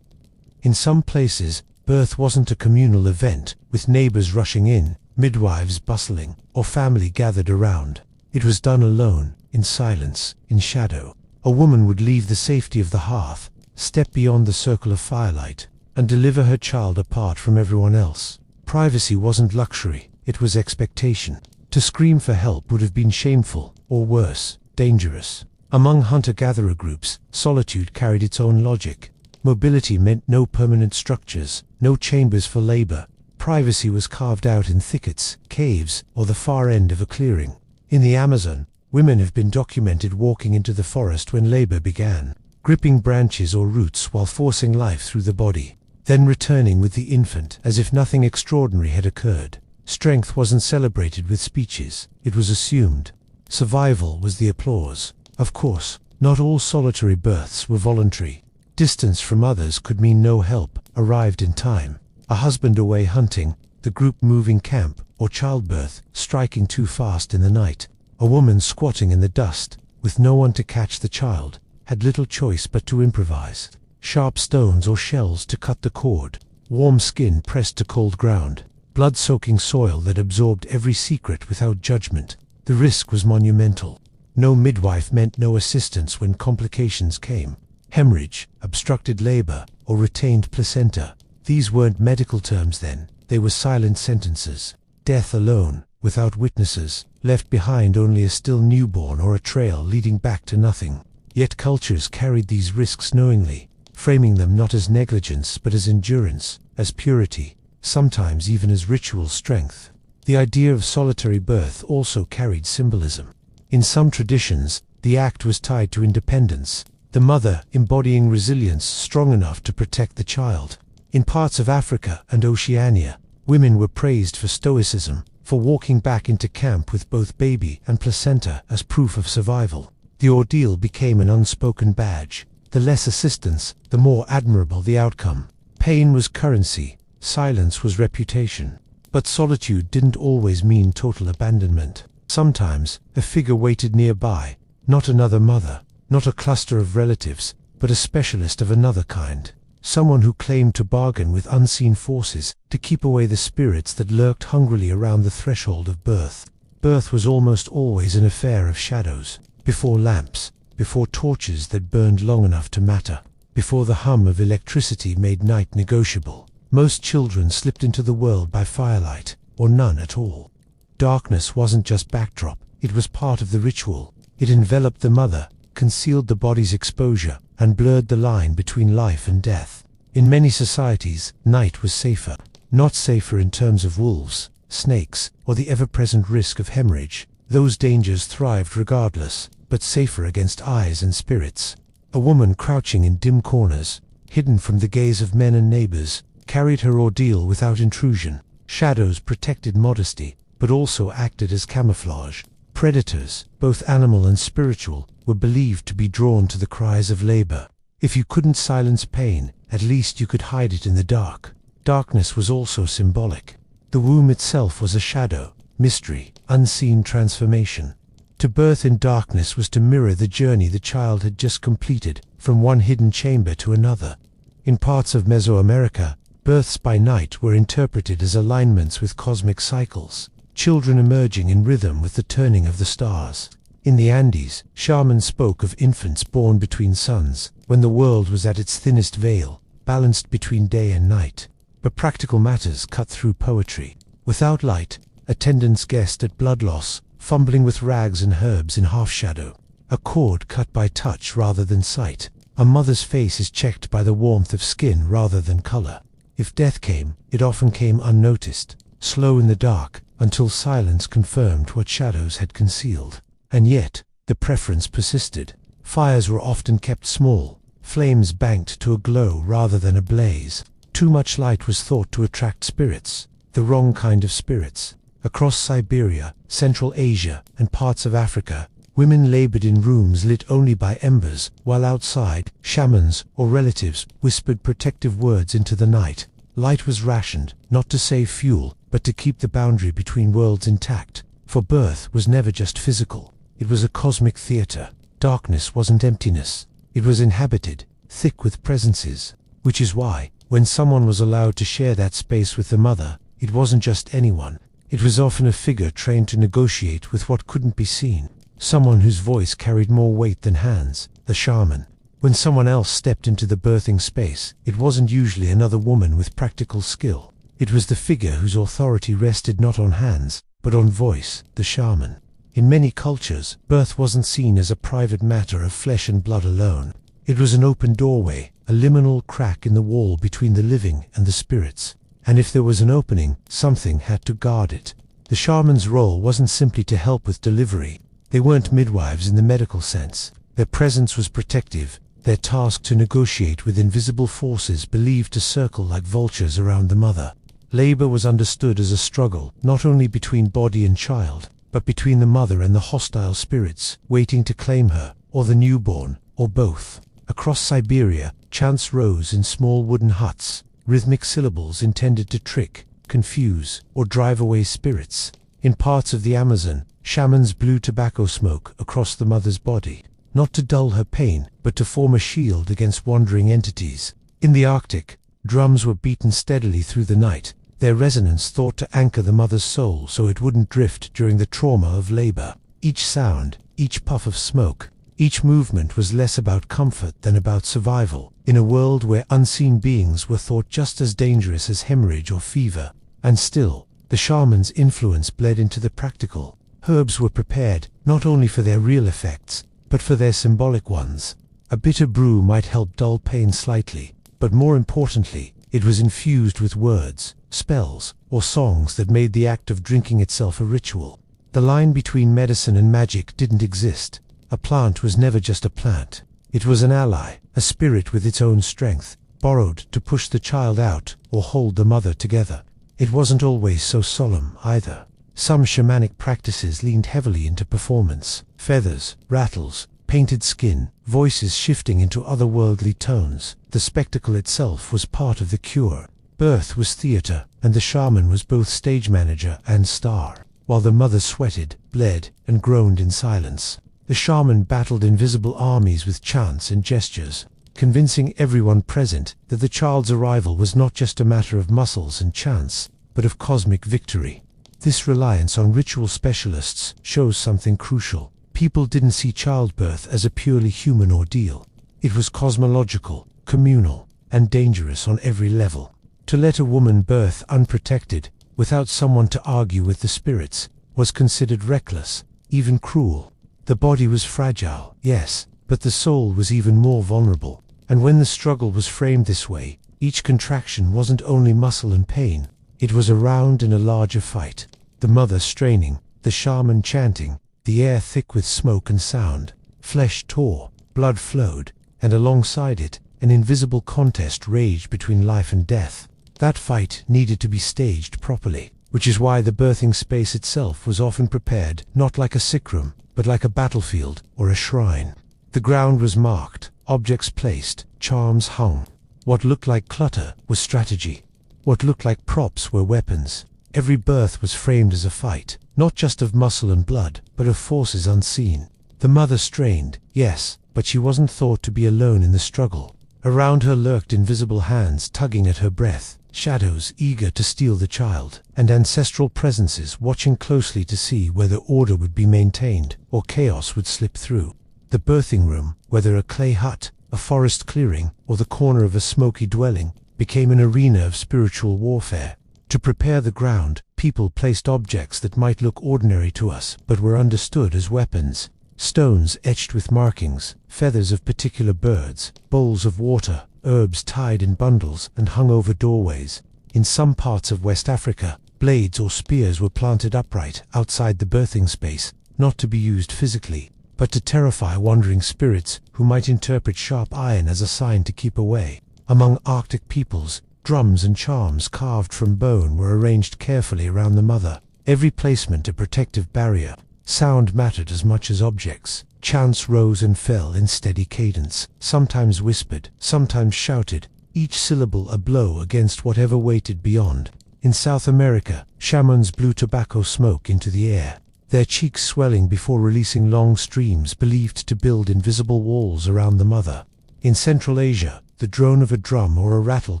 In some places, birth wasn't a communal event, with neighbors rushing in, midwives bustling, or family gathered around. It was done alone, in silence, in shadow. A woman would leave the safety of the hearth, step beyond the circle of firelight, and deliver her child apart from everyone else. Privacy wasn't luxury, it was expectation. To scream for help would have been shameful, or worse, dangerous. Among hunter-gatherer groups, solitude carried its own logic. Mobility meant no permanent structures, no chambers for labor. Privacy was carved out in thickets, caves, or the far end of a clearing. In the Amazon, women have been documented walking into the forest when labor began, gripping branches or roots while forcing life through the body, then returning with the infant as if nothing extraordinary had occurred. Strength wasn't celebrated with speeches, it was assumed. Survival was the applause. Of course, not all solitary births were voluntary. Distance from others could mean no help arrived in time. A husband away hunting, the group moving camp, or childbirth striking too fast in the night. A woman squatting in the dust, with no one to catch the child, had little choice but to improvise. Sharp stones or shells to cut the cord, warm skin pressed to cold ground, blood-soaking soil that absorbed every secret without judgment. The risk was monumental. No midwife meant no assistance when complications came. Hemorrhage, obstructed labor, or retained placenta. These weren't medical terms then, they were silent sentences. Death alone, without witnesses, left behind only a still newborn or a trail leading back to nothing. Yet cultures carried these risks knowingly, framing them not as negligence but as endurance, as purity, sometimes even as ritual strength. The idea of solitary birth also carried symbolism. In some traditions, the act was tied to independence, the mother embodying resilience strong enough to protect the child. In parts of Africa and Oceania, women were praised for stoicism, for walking back into camp with both baby and placenta as proof of survival. The ordeal became an unspoken badge. The less assistance, the more admirable the outcome. Pain was currency, silence was reputation. But solitude didn't always mean total abandonment. Sometimes, a figure waited nearby, not another mother, not a cluster of relatives, but a specialist of another kind. Someone who claimed to bargain with unseen forces to keep away the spirits that lurked hungrily around the threshold of birth. Birth was almost always an affair of shadows, before lamps, before torches that burned long enough to matter, before the hum of electricity made night negotiable. Most children slipped into the world by firelight, or none at all. Darkness wasn't just backdrop, it was part of the ritual. It enveloped the mother, concealed the body's exposure, and blurred the line between life and death. In many societies, night was safer. Not safer in terms of wolves, snakes, or the ever-present risk of hemorrhage. Those dangers thrived regardless, but safer against eyes and spirits. A woman crouching in dim corners, hidden from the gaze of men and neighbors, carried her ordeal without intrusion. Shadows protected modesty, but also acted as camouflage. Predators, both animal and spiritual, were believed to be drawn to the cries of labor. If you couldn't silence pain, at least you could hide it in the dark. Darkness was also symbolic. The womb itself was a shadow, mystery, unseen transformation. To birth in darkness was to mirror the journey the child had just completed, from one hidden chamber to another. In parts of Mesoamerica, births by night were interpreted as alignments with cosmic cycles, children emerging in rhythm with the turning of the stars. In the Andes, shamans spoke of infants born between suns, when the world was at its thinnest veil, balanced between day and night. But practical matters cut through poetry. Without light, attendants guessed at blood loss, fumbling with rags and herbs in half-shadow. A cord cut by touch rather than sight. A mother's face is checked by the warmth of skin rather than color. If death came, it often came unnoticed, slow in the dark, until silence confirmed what shadows had concealed. And yet, the preference persisted. Fires were often kept small, flames banked to a glow rather than a blaze. Too much light was thought to attract spirits, the wrong kind of spirits. Across Siberia, Central Asia, and parts of Africa, women labored in rooms lit only by embers, while outside, shamans or relatives whispered protective words into the night. Light was rationed, not to save fuel, but to keep the boundary between worlds intact. For birth was never just physical. It was a cosmic theater. Darkness wasn't emptiness. It was inhabited, thick with presences. Which is why, when someone was allowed to share that space with the mother, it wasn't just anyone. It was often a figure trained to negotiate with what couldn't be seen. Someone whose voice carried more weight than hands, the shaman. When someone else stepped into the birthing space, it wasn't usually another woman with practical skill. It was the figure whose authority rested not on hands, but on voice, the shaman. In many cultures, birth wasn't seen as a private matter of flesh and blood alone. It was an open doorway, a liminal crack in the wall between the living and the spirits. And if there was an opening, something had to guard it. The shaman's role wasn't simply to help with delivery. They weren't midwives in the medical sense. Their presence was protective, their task to negotiate with invisible forces believed to circle like vultures around the mother. Labor was understood as a struggle, not only between body and child, but between the mother and the hostile spirits waiting to claim her, or the newborn, or both. Across Siberia, chants rose in small wooden huts, rhythmic syllables intended to trick, confuse, or drive away spirits. In parts of the Amazon, shamans blew tobacco smoke across the mother's body, not to dull her pain, but to form a shield against wandering entities. In the Arctic, drums were beaten steadily through the night, their resonance thought to anchor the mother's soul so it wouldn't drift during the trauma of labor. Each sound, each puff of smoke, each movement was less about comfort than about survival, in a world where unseen beings were thought just as dangerous as hemorrhage or fever. And still, the shaman's influence bled into the practical. Herbs were prepared, not only for their real effects, but for their symbolic ones. A bitter brew might help dull pain slightly, but more importantly, it was infused with words, spells, or songs that made the act of drinking itself a ritual. The line between medicine and magic didn't exist. A plant was never just a plant. It was an ally, a spirit with its own strength, borrowed to push the child out or hold the mother together. It wasn't always so solemn, either. Some shamanic practices leaned heavily into performance. Feathers, rattles, painted skin, voices shifting into otherworldly tones. The spectacle itself was part of the cure. Birth was theater, and the shaman was both stage manager and star. While the mother sweated, bled, and groaned in silence, the shaman battled invisible armies with chants and gestures, convincing everyone present that the child's arrival was not just a matter of muscles and chants, but of cosmic victory. This reliance on ritual specialists shows something crucial. People didn't see childbirth as a purely human ordeal. It was cosmological, communal, and dangerous on every level. To let a woman birth unprotected, without someone to argue with the spirits, was considered reckless, even cruel. The body was fragile, yes, but the soul was even more vulnerable. And when the struggle was framed this way, each contraction wasn't only muscle and pain, it was a round in a larger fight. The mother straining, the shaman chanting, the air thick with smoke and sound. Flesh tore, blood flowed, and alongside it, an invisible contest raged between life and death. That fight needed to be staged properly, which is why the birthing space itself was often prepared not like a sick room, but like a battlefield or a shrine. The ground was marked, objects placed, charms hung. What looked like clutter was strategy. What looked like props were weapons. Every birth was framed as a fight, not just of muscle and blood, but of forces unseen. The mother strained, yes, but she wasn't thought to be alone in the struggle. Around her lurked invisible hands tugging at her breath, shadows eager to steal the child, and ancestral presences watching closely to see whether order would be maintained or chaos would slip through. The birthing room, whether a clay hut, a forest clearing, or the corner of a smoky dwelling, became an arena of spiritual warfare. To prepare the ground, people placed objects that might look ordinary to us but were understood as weapons. Stones etched with markings, feathers of particular birds, bowls of water, herbs tied in bundles and hung over doorways. In some parts of West Africa, blades or spears were planted upright outside the birthing space, not to be used physically, but to terrify wandering spirits who might interpret sharp iron as a sign to keep away. Among Arctic peoples, drums and charms carved from bone were arranged carefully around the mother, every placement a protective barrier. Sound mattered as much as objects. Chants rose and fell in steady cadence, sometimes whispered, sometimes shouted, each syllable a blow against whatever waited beyond. In South America, shamans blew tobacco smoke into the air, their cheeks swelling before releasing long streams believed to build invisible walls around the mother. In Central Asia, the drone of a drum or a rattle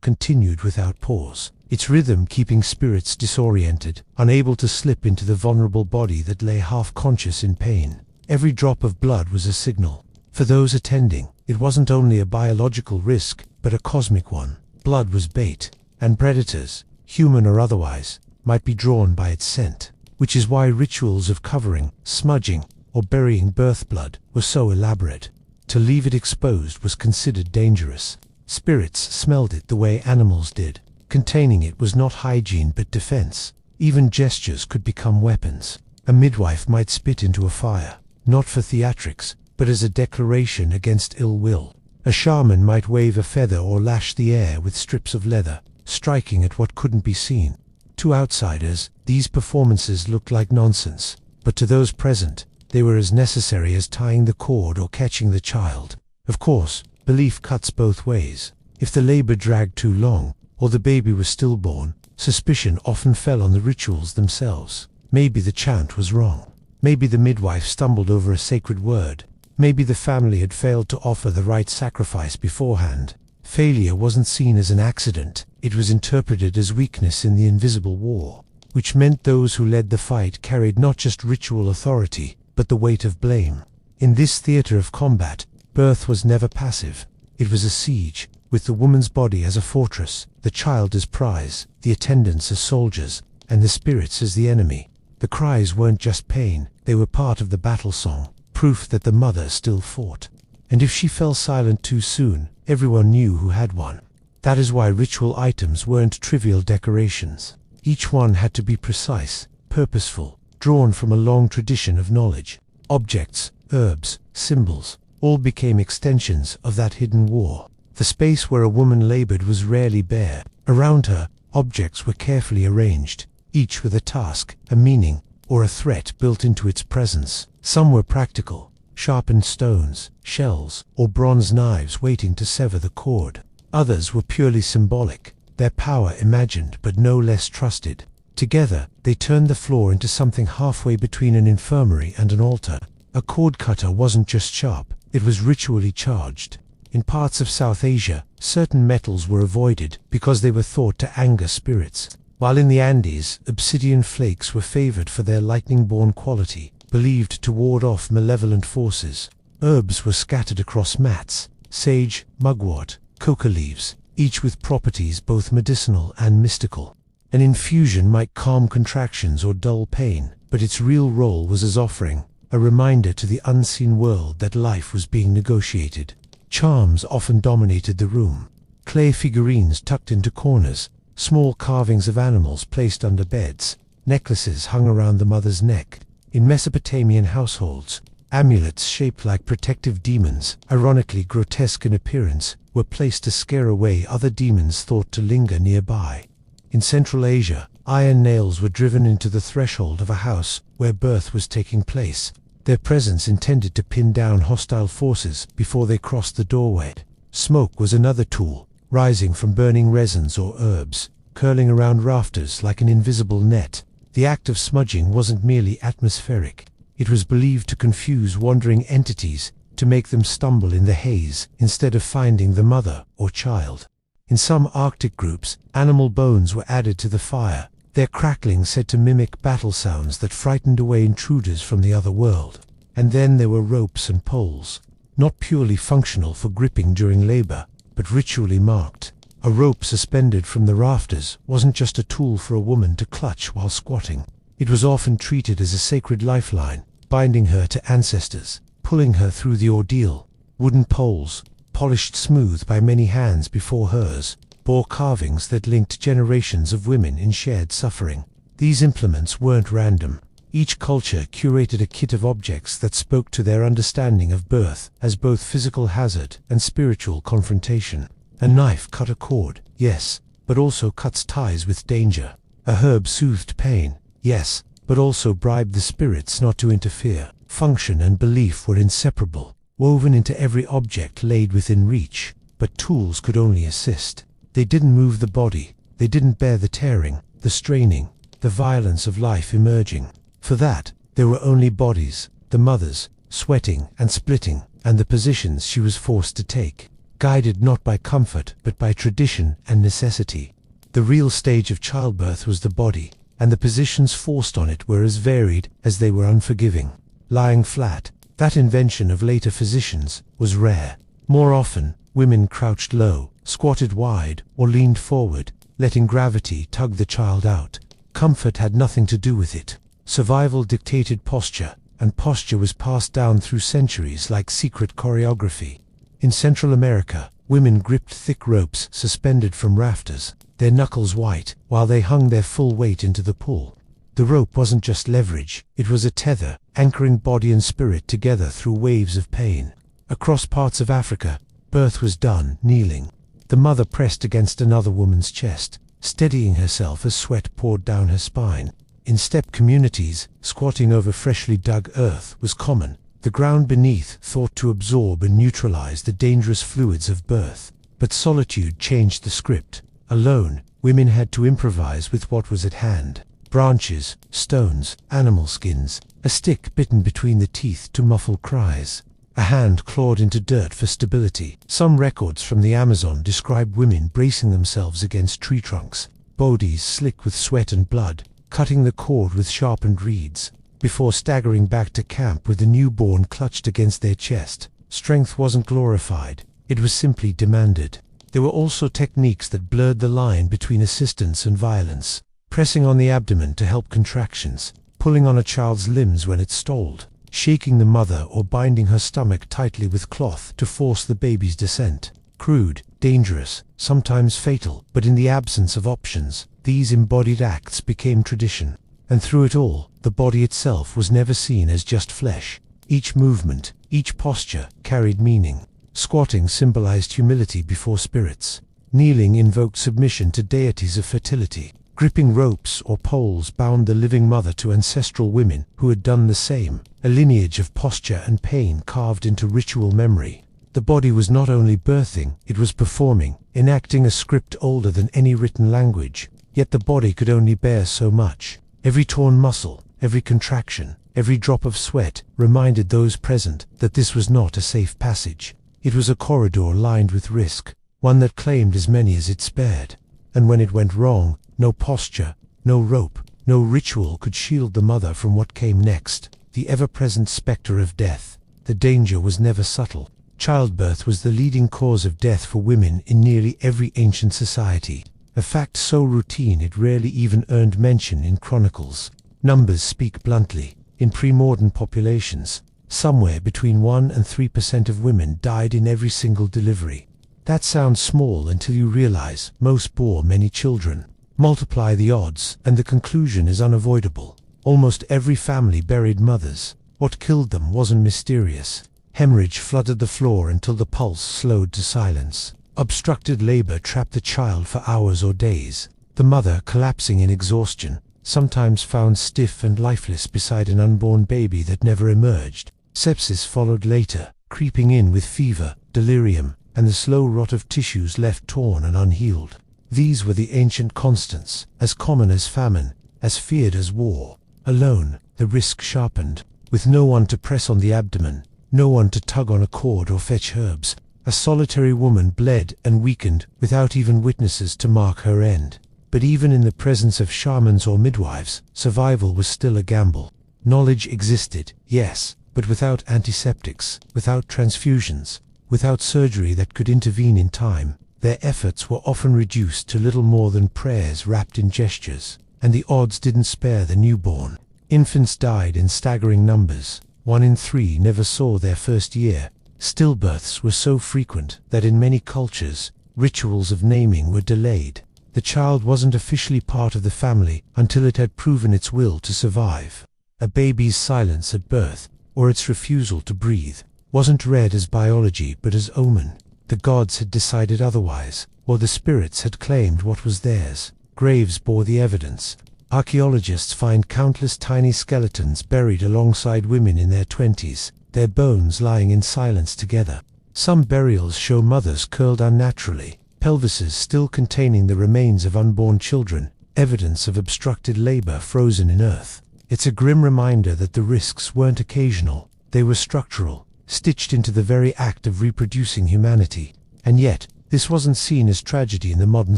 continued without pause, its rhythm keeping spirits disoriented, unable to slip into the vulnerable body that lay half-conscious in pain. Every drop of blood was a signal. For those attending, it wasn't only a biological risk, but a cosmic one. Blood was bait, and predators, human or otherwise, might be drawn by its scent, which is why rituals of covering, smudging, or burying birth blood were so elaborate. To leave it exposed was considered dangerous. Spirits smelled it the way animals did. Containing it was not hygiene but defense. Even gestures could become weapons. A midwife might spit into a fire, not for theatrics, but as a declaration against ill will. A shaman might wave a feather or lash the air with strips of leather, striking at what couldn't be seen. To outsiders, these performances looked like nonsense, but to those present, they were as necessary as tying the cord or catching the child. Of course, belief cuts both ways. If the labor dragged too long, or the baby was stillborn, suspicion often fell on the rituals themselves. Maybe the chant was wrong. Maybe the midwife stumbled over a sacred word. Maybe the family had failed to offer the right sacrifice beforehand. Failure wasn't seen as an accident. It was interpreted as weakness in the invisible war, which meant those who led the fight carried not just ritual authority, but the weight of blame. In this theater of combat, birth was never passive. It was a siege, with the woman's body as a fortress, the child as prize, the attendants as soldiers, and the spirits as the enemy. The cries weren't just pain, they were part of the battle song, proof that the mother still fought. And if she fell silent too soon, everyone knew who had won. That is why ritual items weren't trivial decorations. Each one had to be precise, purposeful, drawn from a long tradition of knowledge. Objects, herbs, symbols, all became extensions of that hidden war. The space where a woman labored was rarely bare. Around her, objects were carefully arranged, each with a task, a meaning, or a threat built into its presence. Some were practical, sharpened stones, shells, or bronze knives waiting to sever the cord. Others were purely symbolic, their power imagined but no less trusted. Together, they turned the floor into something halfway between an infirmary and an altar. A cord cutter wasn't just sharp, it was ritually charged. In parts of South Asia, certain metals were avoided because they were thought to anger spirits, while in the Andes, obsidian flakes were favored for their lightning-born quality, believed to ward off malevolent forces. Herbs were scattered across mats, sage, mugwort, coca leaves, each with properties both medicinal and mystical. An infusion might calm contractions or dull pain, but its real role was as offering, a reminder to the unseen world that life was being negotiated. Charms often dominated the room. Clay figurines tucked into corners, small carvings of animals placed under beds, necklaces hung around the mother's neck. In Mesopotamian households, Amulets shaped like protective demons, ironically grotesque in appearance, were placed to scare away other demons thought to linger nearby. In Central Asia, iron nails were driven into the threshold of a house where birth was taking place, their presence intended to pin down hostile forces before they crossed the doorway. Smoke was another tool, rising from burning resins or herbs, curling around rafters like an invisible net. The act of smudging wasn't merely atmospheric. It was believed to confuse wandering entities, to make them stumble in the haze instead of finding the mother or child. In some Arctic groups, animal bones were added to the fire, their crackling said to mimic battle sounds that frightened away intruders from the other world. And then there were ropes and poles, not purely functional for gripping during labor, but ritually marked. A rope suspended from the rafters wasn't just a tool for a woman to clutch while squatting. It was often treated as a sacred lifeline, binding her to ancestors, pulling her through the ordeal. Wooden poles, polished smooth by many hands before hers, bore carvings that linked generations of women in shared suffering. These implements weren't random. Each culture curated a kit of objects that spoke to their understanding of birth as both physical hazard and spiritual confrontation. A knife cut a cord, yes, but also cuts ties with danger. A herb soothed pain, yes, but also bribed the spirits not to interfere. Function and belief were inseparable, woven into every object laid within reach, but tools could only assist. They didn't move the body, they didn't bear the tearing, the straining, the violence of life emerging. For that, there were only bodies, the mother's, sweating and splitting, and the positions she was forced to take, guided not by comfort but by tradition and necessity. The real stage of childbirth was the body, and the positions forced on it were as varied as they were unforgiving. Lying flat, that invention of later physicians, was rare. More often, women crouched low, squatted wide, or leaned forward, letting gravity tug the child out. Comfort had nothing to do with it. Survival dictated posture, and posture was passed down through centuries like secret choreography. In Central America, women gripped thick ropes suspended from rafters, their knuckles white, while they hung their full weight into the pool. The rope wasn't just leverage, it was a tether, anchoring body and spirit together through waves of pain. Across parts of Africa, birth was done kneeling. The mother pressed against another woman's chest, steadying herself as sweat poured down her spine. In steppe communities, squatting over freshly dug earth was common, the ground beneath thought to absorb and neutralize the dangerous fluids of birth. But solitude changed the script. Alone, women had to improvise with what was at hand. Branches, stones, animal skins, a stick bitten between the teeth to muffle cries. A hand clawed into dirt for stability. Some records from the Amazon describe women bracing themselves against tree trunks, bodies slick with sweat and blood, cutting the cord with sharpened reeds, before staggering back to camp with the newborn clutched against their chest. Strength wasn't glorified, it was simply demanded. There were also techniques that blurred the line between assistance and violence. Pressing on the abdomen to help contractions, pulling on a child's limbs when it stalled, shaking the mother or binding her stomach tightly with cloth to force the baby's descent. Crude, dangerous, sometimes fatal, but in the absence of options, these embodied acts became tradition. And through it all, the body itself was never seen as just flesh. Each movement, each posture, carried meaning. Squatting symbolized humility before spirits. Kneeling invoked submission to deities of fertility. Gripping ropes or poles bound the living mother to ancestral women who had done the same, a lineage of posture and pain carved into ritual memory. The body was not only birthing, it was performing, enacting a script older than any written language. Yet the body could only bear so much. Every torn muscle, every contraction, every drop of sweat reminded those present that this was not a safe passage. It was a corridor lined with risk, one that claimed as many as it spared. And when it went wrong, no posture, no rope, no ritual could shield the mother from what came next, the ever-present specter of death. The danger was never subtle. Childbirth was the leading cause of death for women in nearly every ancient society, a fact so routine it rarely even earned mention in chronicles. Numbers speak bluntly. In pre-modern populations, somewhere between 1% and 3% of women died in every single delivery. That sounds small until you realize most bore many children. Multiply the odds, and the conclusion is unavoidable. Almost every family buried mothers. What killed them wasn't mysterious. Hemorrhage flooded the floor until the pulse slowed to silence. Obstructed labor trapped the child for hours or days. The mother, collapsing in exhaustion, sometimes found stiff and lifeless beside an unborn baby that never emerged. Sepsis followed later, creeping in with fever, delirium, and the slow rot of tissues left torn and unhealed. These were the ancient constants, as common as famine, as feared as war. Alone, the risk sharpened. With no one to press on the abdomen, no one to tug on a cord or fetch herbs, a solitary woman bled and weakened without even witnesses to mark her end. But even in the presence of shamans or midwives, survival was still a gamble. Knowledge existed, yes, but without antiseptics, without transfusions, without surgery that could intervene in time. Their efforts were often reduced to little more than prayers wrapped in gestures, and the odds didn't spare the newborn. Infants died in staggering numbers. 1 in 3 never saw their first year. Stillbirths were so frequent that in many cultures, rituals of naming were delayed. The child wasn't officially part of the family until it had proven its will to survive. A baby's silence at birth, or its refusal to breathe, wasn't read as biology but as omen. The gods had decided otherwise, or the spirits had claimed what was theirs. Graves bore the evidence. Archaeologists find countless tiny skeletons buried alongside women in their 20s, their bones lying in silence together. Some burials show mothers curled unnaturally, pelvises still containing the remains of unborn children, evidence of obstructed labor frozen in earth. It's a grim reminder that the risks weren't occasional, they were structural, stitched into the very act of reproducing humanity. And yet, this wasn't seen as tragedy in the modern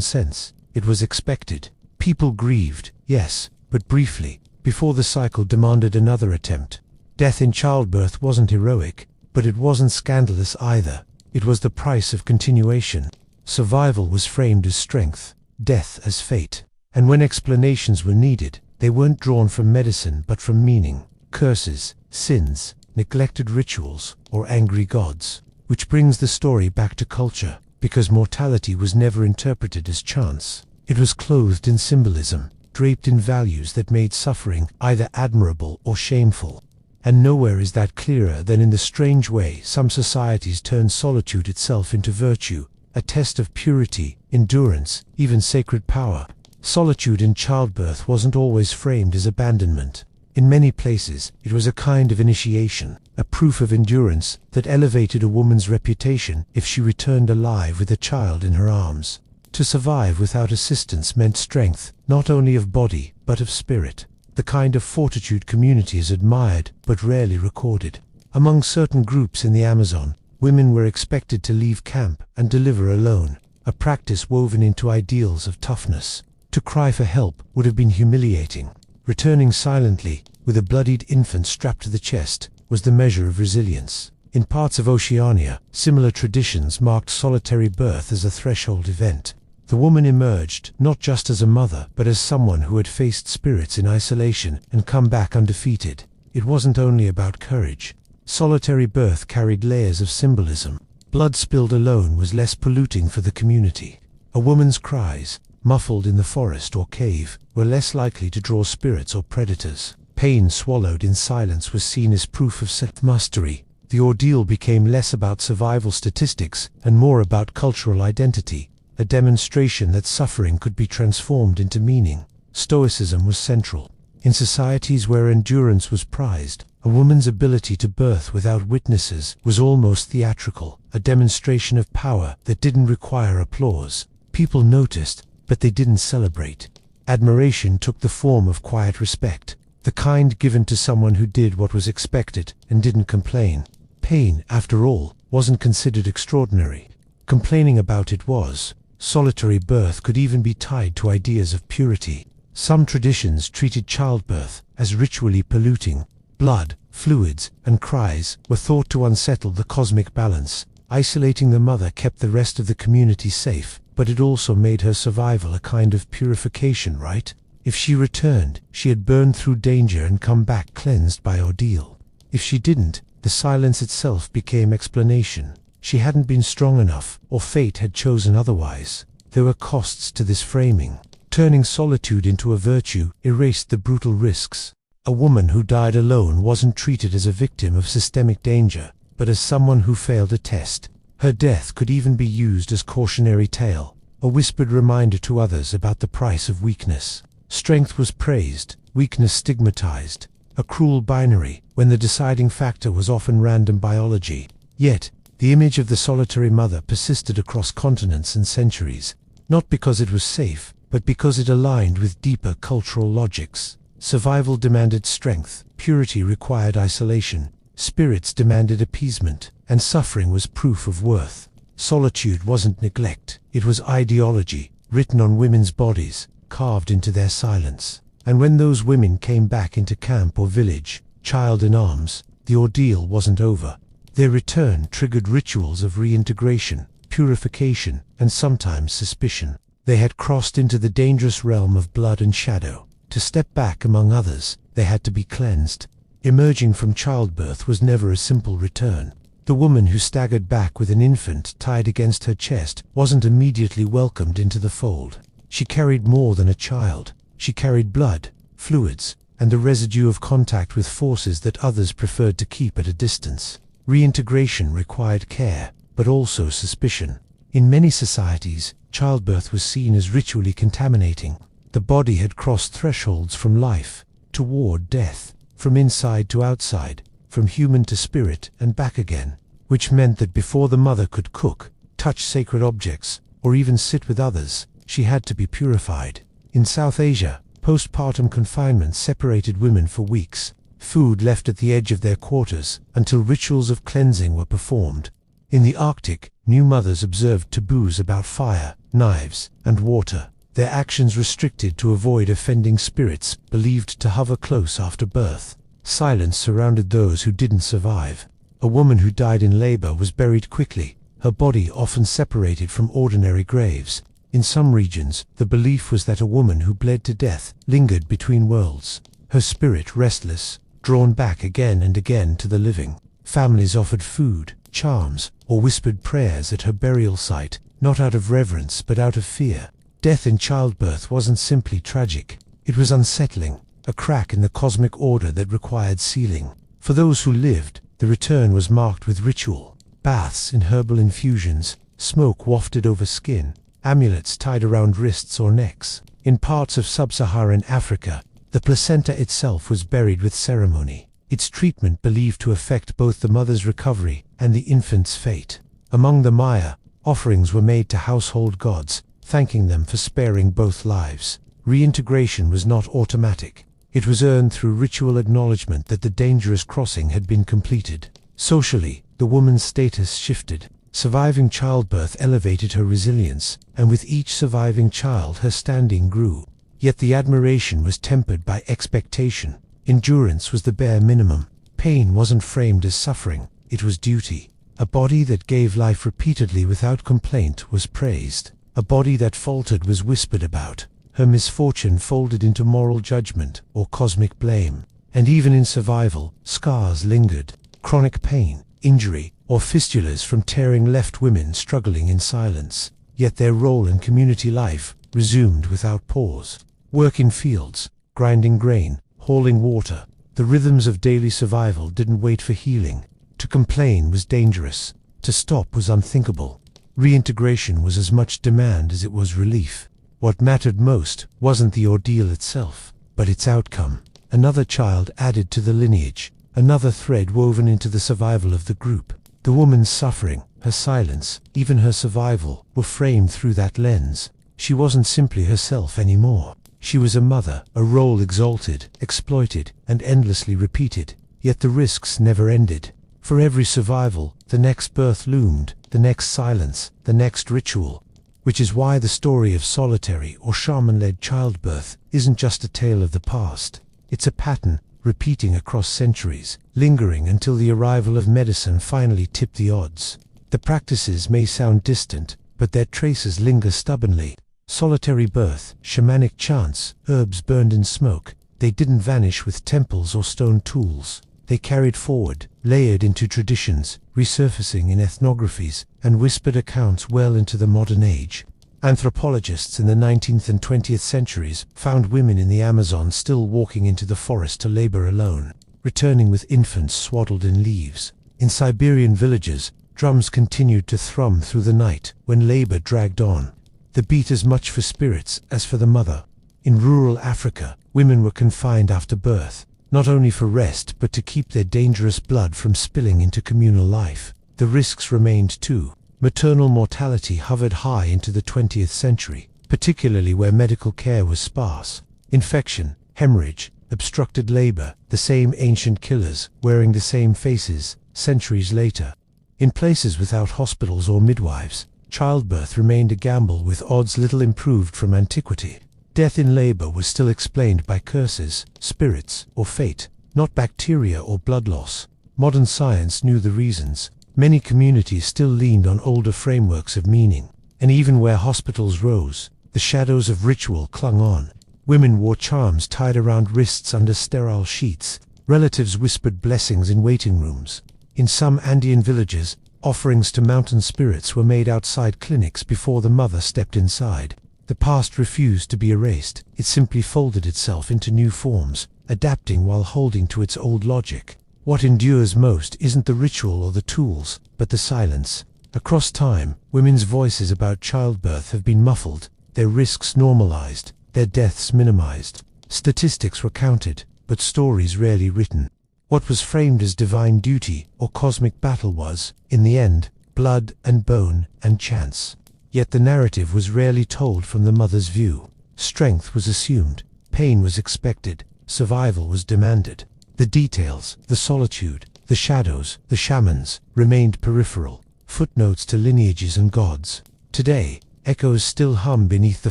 sense. It was expected. People grieved, yes, but briefly, before the cycle demanded another attempt. Death in childbirth wasn't heroic, but it wasn't scandalous either. It was the price of continuation. Survival was framed as strength, death as fate. And when explanations were needed, they weren't drawn from medicine but from meaning. Curses, sins, neglected rituals, or angry gods. Which brings the story back to culture, because mortality was never interpreted as chance. It was clothed in symbolism, draped in values that made suffering either admirable or shameful. And nowhere is that clearer than in the strange way some societies turn solitude itself into virtue, a test of purity, endurance, even sacred power. Solitude in childbirth wasn't always framed as abandonment. In many places, it was a kind of initiation, a proof of endurance that elevated a woman's reputation if she returned alive with a child in her arms. To survive without assistance meant strength, not only of body, but of spirit. The kind of fortitude communities admired, but rarely recorded. Among certain groups in the Amazon, women were expected to leave camp and deliver alone, a practice woven into ideals of toughness. To cry for help would have been humiliating. Returning silently, with a bloodied infant strapped to the chest, was the measure of resilience. In parts of Oceania, similar traditions marked solitary birth as a threshold event. The woman emerged not just as a mother, but as someone who had faced spirits in isolation and come back undefeated. It wasn't only about courage. Solitary birth carried layers of symbolism. Blood spilled alone was less polluting for the community. A woman's cries, muffled in the forest or cave, were less likely to draw spirits or predators. Pain swallowed in silence was seen as proof of self-mastery. The ordeal became less about survival statistics and more about cultural identity, a demonstration that suffering could be transformed into meaning. Stoicism was central. In societies where endurance was prized, a woman's ability to birth without witnesses was almost theatrical, a demonstration of power that didn't require applause. People noticed, but they didn't celebrate. Admiration took the form of quiet respect, the kind given to someone who did what was expected and didn't complain. Pain, after all, wasn't considered extraordinary. Complaining about it was. Solitary birth could even be tied to ideas of purity. Some traditions treated childbirth as ritually polluting. Blood, fluids, and cries were thought to unsettle the cosmic balance. Isolating the mother kept the rest of the community safe, but it also made her survival a kind of purification rite. If she returned, she had burned through danger and come back cleansed by ordeal. If she didn't, the silence itself became explanation. She hadn't been strong enough, or fate had chosen otherwise. There were costs to this framing. Turning solitude into a virtue erased the brutal risks. A woman who died alone wasn't treated as a victim of systemic danger, but as someone who failed a test. Her death could even be used as cautionary tale, a whispered reminder to others about the price of weakness. Strength was praised, weakness stigmatized, a cruel binary when the deciding factor was often random biology. Yet, the image of the solitary mother persisted across continents and centuries, not because it was safe, but because it aligned with deeper cultural logics. Survival demanded strength, purity required isolation, spirits demanded appeasement, and suffering was proof of worth. Solitude wasn't neglect, it was ideology, written on women's bodies, carved into their silence. And when those women came back into camp or village, child in arms, the ordeal wasn't over. Their return triggered rituals of reintegration, purification, and sometimes suspicion. They had crossed into the dangerous realm of blood and shadow. To step back among others, they had to be cleansed. Emerging from childbirth was never a simple return. The woman who staggered back with an infant tied against her chest wasn't immediately welcomed into the fold. She carried more than a child. She carried blood, fluids, and the residue of contact with forces that others preferred to keep at a distance. Reintegration required care, but also suspicion. In many societies, childbirth was seen as ritually contaminating. The body had crossed thresholds from life toward death, from inside to outside, from human to spirit and back again, which meant that before the mother could cook, touch sacred objects, or even sit with others, she had to be purified. In South Asia, postpartum confinement separated women for weeks, food left at the edge of their quarters until rituals of cleansing were performed. In the Arctic, new mothers observed taboos about fire, knives, and water, their actions restricted to avoid offending spirits believed to hover close after birth. Silence surrounded those who didn't survive. A woman who died in labor was buried quickly, her body often separated from ordinary graves. In some regions, the belief was that a woman who bled to death lingered between worlds, her spirit restless, drawn back again and again to the living. Families offered food, charms, or whispered prayers at her burial site, not out of reverence but out of fear. Death in childbirth wasn't simply tragic, it was unsettling, a crack in the cosmic order that required sealing. For those who lived, the return was marked with ritual, baths in herbal infusions, smoke wafted over skin, amulets tied around wrists or necks. In parts of sub-Saharan Africa, the placenta itself was buried with ceremony, its treatment believed to affect both the mother's recovery and the infant's fate. Among the Maya, offerings were made to household gods, thanking them for sparing both lives. Reintegration was not automatic. It was earned through ritual acknowledgement that the dangerous crossing had been completed. Socially, the woman's status shifted. Surviving childbirth elevated her resilience, and with each surviving child her standing grew. Yet the admiration was tempered by expectation. Endurance was the bare minimum. Pain wasn't framed as suffering, it was duty. A body that gave life repeatedly without complaint was praised. A body that faltered was whispered about. Her misfortune folded into moral judgment or cosmic blame. And even in survival, scars lingered. Chronic pain, injury, or fistulas from tearing left women struggling in silence. Yet their role in community life resumed without pause. Work in fields, grinding grain, hauling water. The rhythms of daily survival didn't wait for healing. To complain was dangerous. To stop was unthinkable. Reintegration was as much demand as it was relief. What mattered most wasn't the ordeal itself, but its outcome. Another child added to the lineage, another thread woven into the survival of the group. The woman's suffering, her silence, even her survival, were framed through that lens. She wasn't simply herself anymore. She was a mother, a role exalted, exploited, and endlessly repeated. Yet the risks never ended. For every survival, the next birth loomed, the next silence, the next ritual. Which is why the story of solitary or shaman-led childbirth isn't just a tale of the past. It's a pattern, repeating across centuries, lingering until the arrival of medicine finally tipped the odds. The practices may sound distant, but their traces linger stubbornly. Solitary birth, shamanic chants, herbs burned in smoke, they didn't vanish with temples or stone tools. They carried forward, layered into traditions, resurfacing in ethnographies and whispered accounts well into the modern age. Anthropologists in the 19th and 20th centuries found women in the Amazon still walking into the forest to labor alone, returning with infants swaddled in leaves. In Siberian villages, drums continued to thrum through the night when labor dragged on. The beat as much for spirits as for the mother. In rural Africa, women were confined after birth, not only for rest but to keep their dangerous blood from spilling into communal life. The risks remained too. Maternal mortality hovered high into the 20th century, particularly where medical care was sparse. Infection, hemorrhage, obstructed labor, the same ancient killers, wearing the same faces, centuries later. In places without hospitals or midwives, childbirth remained a gamble with odds little improved from antiquity. Death in labor was still explained by curses, spirits, or fate, not bacteria or blood loss. Modern science knew the reasons. Many communities still leaned on older frameworks of meaning, and even where hospitals rose, the shadows of ritual clung on. Women wore charms tied around wrists under sterile sheets. Relatives whispered blessings in waiting rooms. In some Andean villages, offerings to mountain spirits were made outside clinics before the mother stepped inside. The past refused to be erased. It simply folded itself into new forms, adapting while holding to its old logic. What endures most isn't the ritual or the tools, but the silence. Across time, women's voices about childbirth have been muffled, their risks normalized, their deaths minimized. Statistics were counted, but stories rarely written. What was framed as divine duty or cosmic battle was, in the end, blood and bone and chance. Yet the narrative was rarely told from the mother's view. Strength was assumed, pain was expected, survival was demanded. The details, the solitude, the shadows, the shamans, remained peripheral, footnotes to lineages and gods. Today, echoes still hum beneath the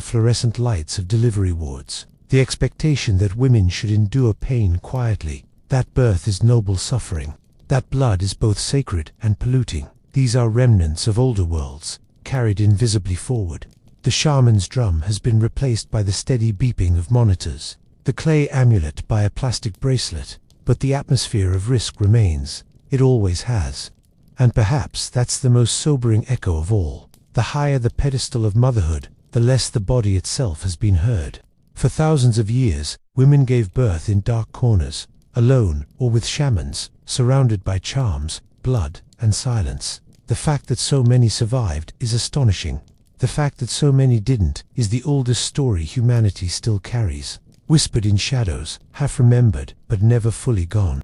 fluorescent lights of delivery wards. The expectation that women should endure pain quietly, that birth is noble suffering, that blood is both sacred and polluting. These are remnants of older worlds, carried invisibly forward. The shaman's drum has been replaced by the steady beeping of monitors, the clay amulet by a plastic bracelet. But the atmosphere of risk remains. It always has. And perhaps that's the most sobering echo of all. The higher the pedestal of motherhood, the less the body itself has been heard. For thousands of years, women gave birth in dark corners, alone or with shamans, surrounded by charms, blood, and silence. The fact that so many survived is astonishing. The fact that so many didn't is the oldest story humanity still carries. Whispered in shadows, half remembered, but never fully gone.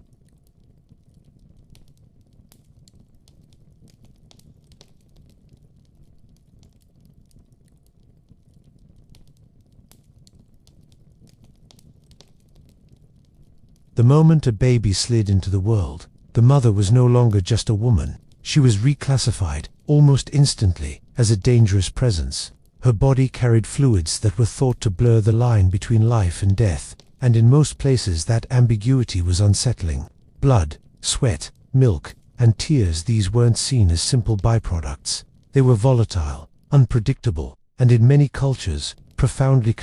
The moment a baby slid into the world, the mother was no longer just a woman. She was reclassified, almost instantly, as a dangerous presence. Her body carried fluids that were thought to blur the line between life and death, and in most places that ambiguity was unsettling. Blood, sweat, milk, and tears, these weren't seen as simple byproducts. They were volatile, unpredictable, and in many cultures, profoundly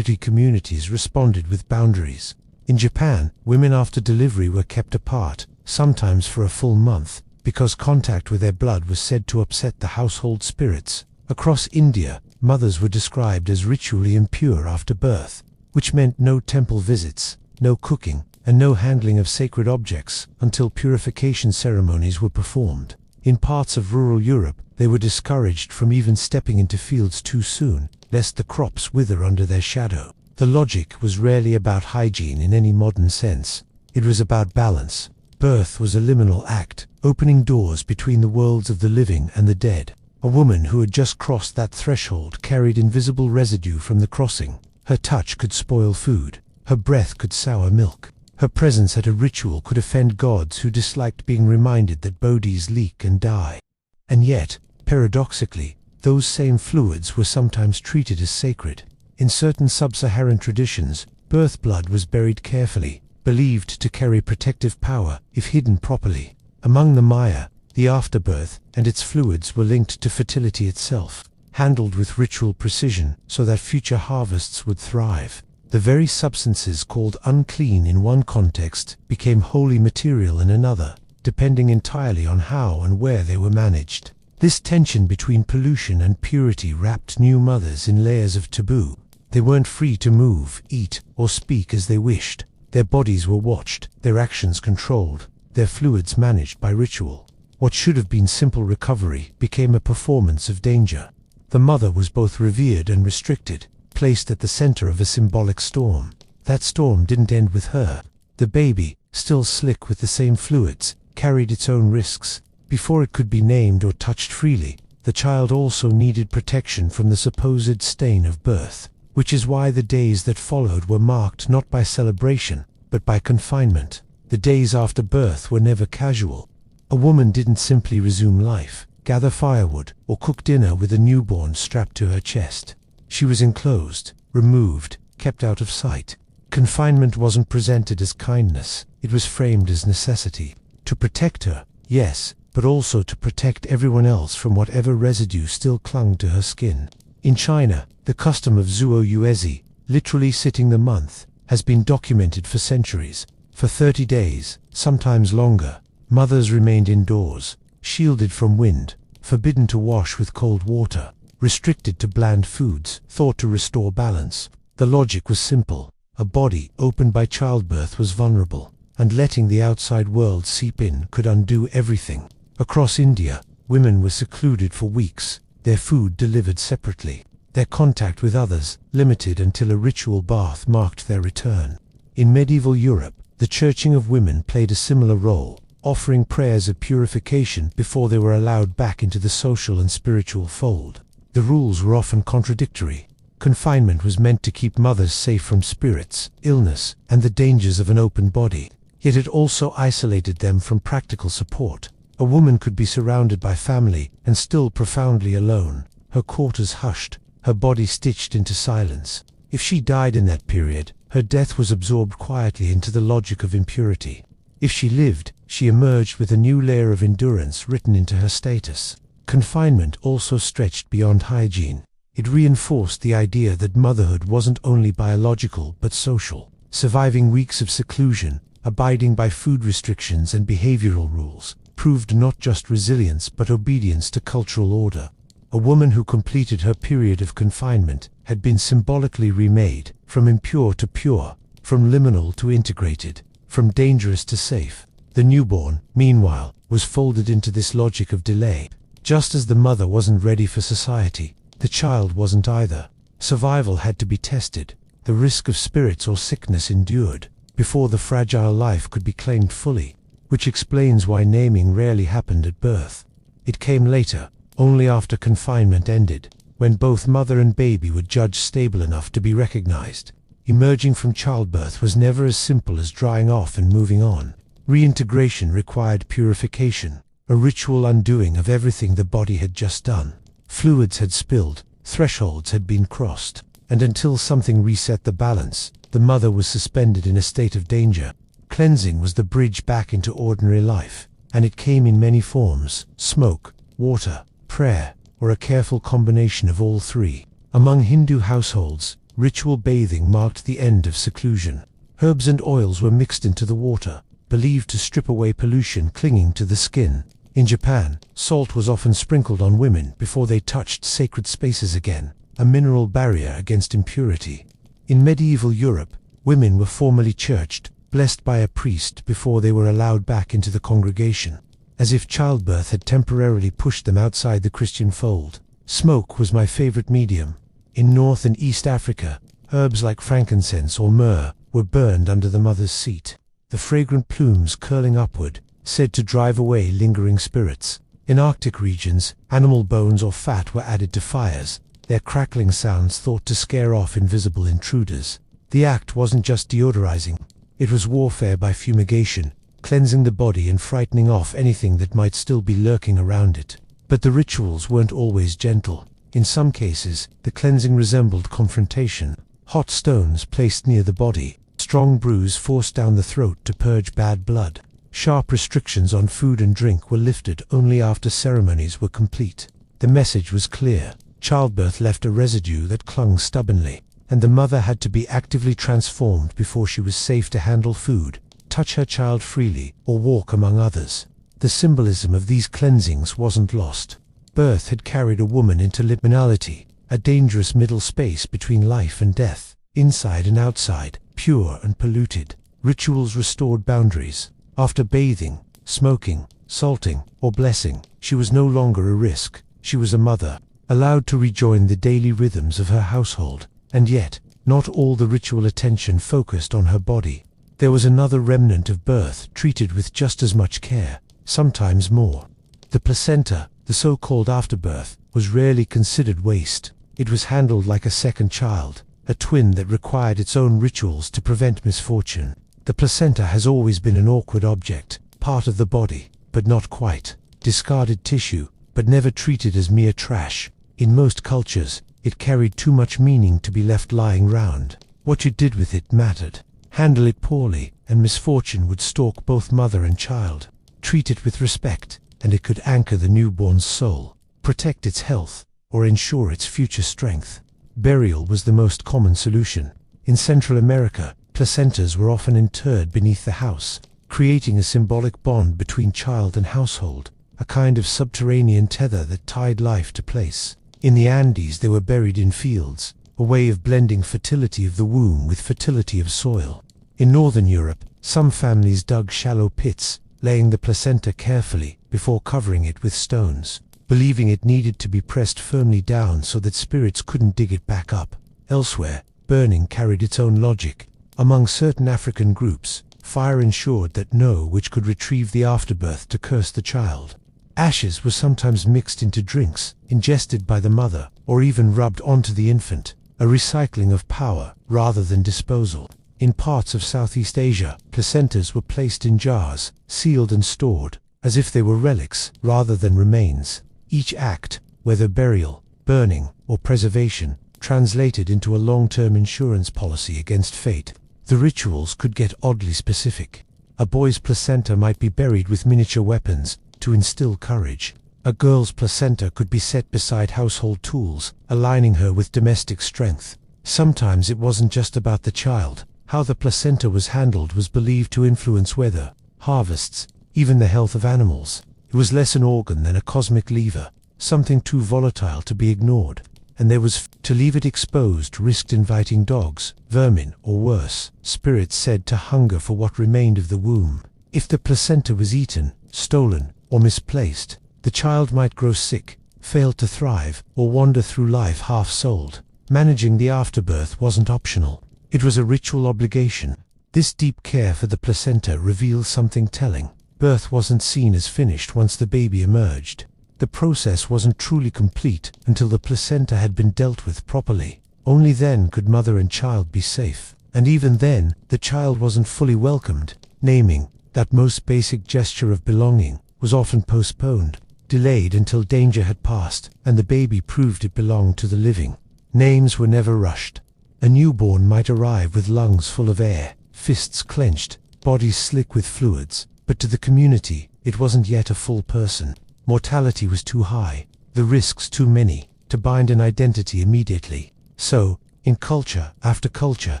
communities responded with boundaries. In Japan, women after delivery were kept apart, sometimes for a full month, because contact with their blood was said to upset the household spirits. Across India, mothers were described as ritually impure after birth, which meant no temple visits, no cooking, and no handling of sacred objects until purification ceremonies were performed. In parts of rural Europe, they were discouraged from even stepping into fields too soon, lest the crops wither under their shadow. The logic was rarely about hygiene in any modern sense. It was about balance. Birth was a liminal act, opening doors between the worlds of the living and the dead. A woman who had just crossed that threshold carried invisible residue from the crossing. Her touch could spoil food. Her breath could sour milk. Her presence at a ritual could offend gods who disliked being reminded that bodies leak and die. And yet, paradoxically, those same fluids were sometimes treated as sacred. In certain sub-Saharan traditions, birth blood was buried carefully, believed to carry protective power if hidden properly. Among the Maya, the afterbirth and its fluids were linked to fertility itself, handled with ritual precision so that future harvests would thrive. The very substances called unclean in one context became holy material in another, depending entirely on how and where they were managed. This tension between pollution and purity wrapped new mothers in layers of taboo. They weren't free to move, eat, or speak as they wished. Their bodies were watched, their actions controlled, their fluids managed by ritual. What should have been simple recovery became a performance of danger. The mother was both revered and restricted, placed at the center of a symbolic storm. That storm didn't end with her. The baby, still slick with the same fluids, carried its own risks. Before it could be named or touched freely, the child also needed protection from the supposed stain of birth, which is why the days that followed were marked not by celebration, but by confinement. The days after birth were never casual. A woman didn't simply resume life, gather firewood, or cook dinner with a newborn strapped to her chest. She was enclosed, removed, kept out of sight. Confinement wasn't presented as kindness, it was framed as necessity. To protect her, yes, but also to protect everyone else from whatever residue still clung to her skin. In China, the custom of Zuo Yuezi, literally sitting the month, has been documented for centuries. For 30 days, sometimes longer, mothers remained indoors, shielded from wind, forbidden to wash with cold water, restricted to bland foods, thought to restore balance. The logic was simple. A body opened by childbirth was vulnerable, and letting the outside world seep in could undo everything. Across India, women were secluded for weeks, their food delivered separately, their contact with others limited until a ritual bath marked their return. In medieval Europe, the churching of women played a similar role, offering prayers of purification before they were allowed back into the social and spiritual fold. The rules were often contradictory. Confinement was meant to keep mothers safe from spirits, illness, and the dangers of an open body, yet it also isolated them from practical support. A woman could be surrounded by family and still profoundly alone, her quarters hushed, her body stitched into silence. If she died in that period, her death was absorbed quietly into the logic of impurity. If she lived, she emerged with a new layer of endurance written into her status. Confinement also stretched beyond hygiene. It reinforced the idea that motherhood wasn't only biological but social. Surviving weeks of seclusion, abiding by food restrictions and behavioral rules, proved not just resilience but obedience to cultural order. A woman who completed her period of confinement had been symbolically remade, from impure to pure, from liminal to integrated, from dangerous to safe. The newborn, meanwhile, was folded into this logic of delay. Just as the mother wasn't ready for society, the child wasn't either. Survival had to be tested, the risk of spirits or sickness endured, before the fragile life could be claimed fully, which explains why naming rarely happened at birth. It came later, only after confinement ended, when both mother and baby were judged stable enough to be recognized. Emerging from childbirth was never as simple as drying off and moving on. Reintegration required purification, a ritual undoing of everything the body had just done. Fluids had spilled, thresholds had been crossed, and until something reset the balance, the mother was suspended in a state of danger. Cleansing was the bridge back into ordinary life, and it came in many forms: smoke, water, prayer, or a careful combination of all three. Among Hindu households, ritual bathing marked the end of seclusion. Herbs and oils were mixed into the water, believed to strip away pollution clinging to the skin. In Japan, salt was often sprinkled on women before they touched sacred spaces again, a mineral barrier against impurity. In medieval Europe, women were formally churched, blessed by a priest before they were allowed back into the congregation, as if childbirth had temporarily pushed them outside the Christian fold. Smoke was my favorite medium. In North and East Africa, herbs like frankincense or myrrh were burned under the mother's seat, the fragrant plumes curling upward, said to drive away lingering spirits. In Arctic regions, animal bones or fat were added to fires, their crackling sounds thought to scare off invisible intruders. The act wasn't just deodorizing, it was warfare by fumigation, cleansing the body and frightening off anything that might still be lurking around it. But the rituals weren't always gentle. In some cases, the cleansing resembled confrontation. Hot stones placed near the body, strong brews forced down the throat to purge bad blood. Sharp restrictions on food and drink were lifted only after ceremonies were complete. The message was clear: childbirth left a residue that clung stubbornly, and the mother had to be actively transformed before she was safe to handle food, touch her child freely, or walk among others. The symbolism of these cleansings wasn't lost. Birth had carried a woman into liminality, a dangerous middle space between life and death, inside and outside, pure and polluted. Rituals restored boundaries. After bathing, smoking, salting, or blessing, she was no longer a risk. She was a mother, allowed to rejoin the daily rhythms of her household. And yet, not all the ritual attention focused on her body. There was another remnant of birth treated with just as much care, sometimes more. The placenta, the so-called afterbirth, was rarely considered waste. It was handled like a second child, a twin that required its own rituals to prevent misfortune. The placenta has always been an awkward object, part of the body, but not quite. Discarded tissue, but never treated as mere trash. In most cultures, it carried too much meaning to be left lying round. What you did with it mattered. Handle it poorly, and misfortune would stalk both mother and child. Treat it with respect, and it could anchor the newborn's soul, protect its health, or ensure its future strength. Burial was the most common solution. In Central America, placentas were often interred beneath the house, creating a symbolic bond between child and household, a kind of subterranean tether that tied life to place. In the Andes they were buried in fields, a way of blending fertility of the womb with fertility of soil. In Northern Europe, some families dug shallow pits, laying the placenta carefully before covering it with stones, believing it needed to be pressed firmly down so that spirits couldn't dig it back up. Elsewhere, burning carried its own logic. Among certain African groups, fire ensured that no witch could retrieve the afterbirth to curse the child. Ashes were sometimes mixed into drinks, ingested by the mother, or even rubbed onto the infant, a recycling of power rather than disposal. In parts of Southeast Asia, placentas were placed in jars, sealed and stored, as if they were relics rather than remains. Each act, whether burial, burning, or preservation, translated into a long-term insurance policy against fate. The rituals could get oddly specific. A boy's placenta might be buried with miniature weapons to instill courage. A girl's placenta could be set beside household tools, aligning her with domestic strength. Sometimes it wasn't just about the child. How the placenta was handled was believed to influence weather, harvests, even the health of animals. It was less an organ than a cosmic lever, something too volatile to be ignored. And there was to leave it exposed risked inviting dogs, vermin, or worse, spirits said to hunger for what remained of the womb. If the placenta was eaten, stolen, or misplaced, the child might grow sick, fail to thrive, or wander through life half-souled. Managing the afterbirth wasn't optional. It was a ritual obligation. This deep care for the placenta reveals something telling. Birth wasn't seen as finished once the baby emerged. The process wasn't truly complete until the placenta had been dealt with properly. Only then could mother and child be safe. And even then, the child wasn't fully welcomed. Naming, that most basic gesture of belonging, was often postponed, delayed until danger had passed, and the baby proved it belonged to the living. Names were never rushed. A newborn might arrive with lungs full of air, fists clenched, body slick with fluids, but to the community, it wasn't yet a full person. Mortality was too high, the risks too many, to bind an identity immediately. So, in culture after culture,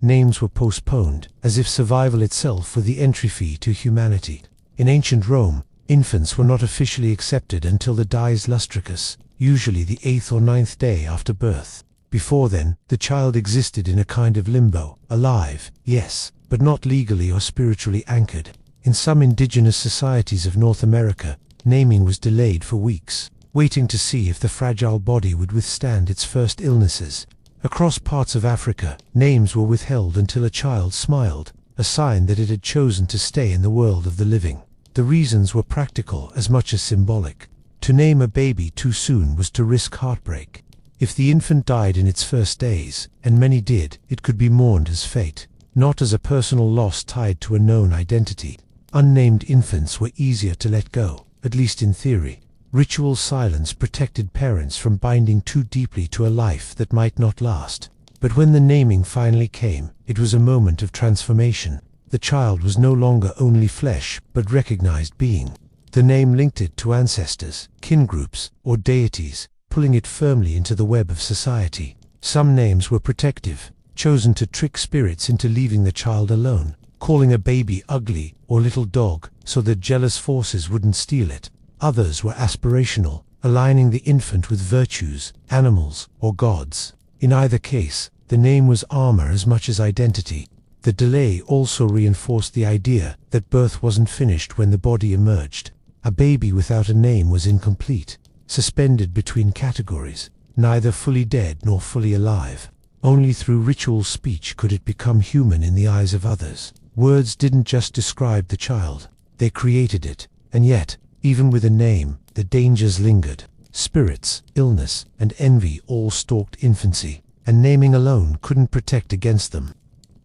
names were postponed, as if survival itself were the entry fee to humanity. In ancient Rome, infants were not officially accepted until the dies lustricus, usually the 8th or 9th day after birth. Before then, the child existed in a kind of limbo, alive, yes, but not legally or spiritually anchored. In some indigenous societies of North America, naming was delayed for weeks, waiting to see if the fragile body would withstand its first illnesses. Across parts of Africa, names were withheld until a child smiled, a sign that it had chosen to stay in the world of the living. The reasons were practical as much as symbolic. To name a baby too soon was to risk heartbreak. If the infant died in its first days, and many did, it could be mourned as fate, not as a personal loss tied to a known identity. Unnamed infants were easier to let go, at least in theory. Ritual silence protected parents from binding too deeply to a life that might not last. But when the naming finally came, it was a moment of transformation. The child was no longer only flesh, but recognized being. The name linked it to ancestors, kin groups, or deities, pulling it firmly into the web of society. Some names were protective, chosen to trick spirits into leaving the child alone, calling a baby ugly or little dog so that jealous forces wouldn't steal it. Others were aspirational, aligning the infant with virtues, animals, or gods. In either case, the name was armor as much as identity. The delay also reinforced the idea that birth wasn't finished when the body emerged. A baby without a name was incomplete, suspended between categories, neither fully dead nor fully alive. Only through ritual speech could it become human in the eyes of others. Words didn't just describe the child, they created it. And yet, even with a name, the dangers lingered. Spirits, illness, and envy all stalked infancy, and naming alone couldn't protect against them.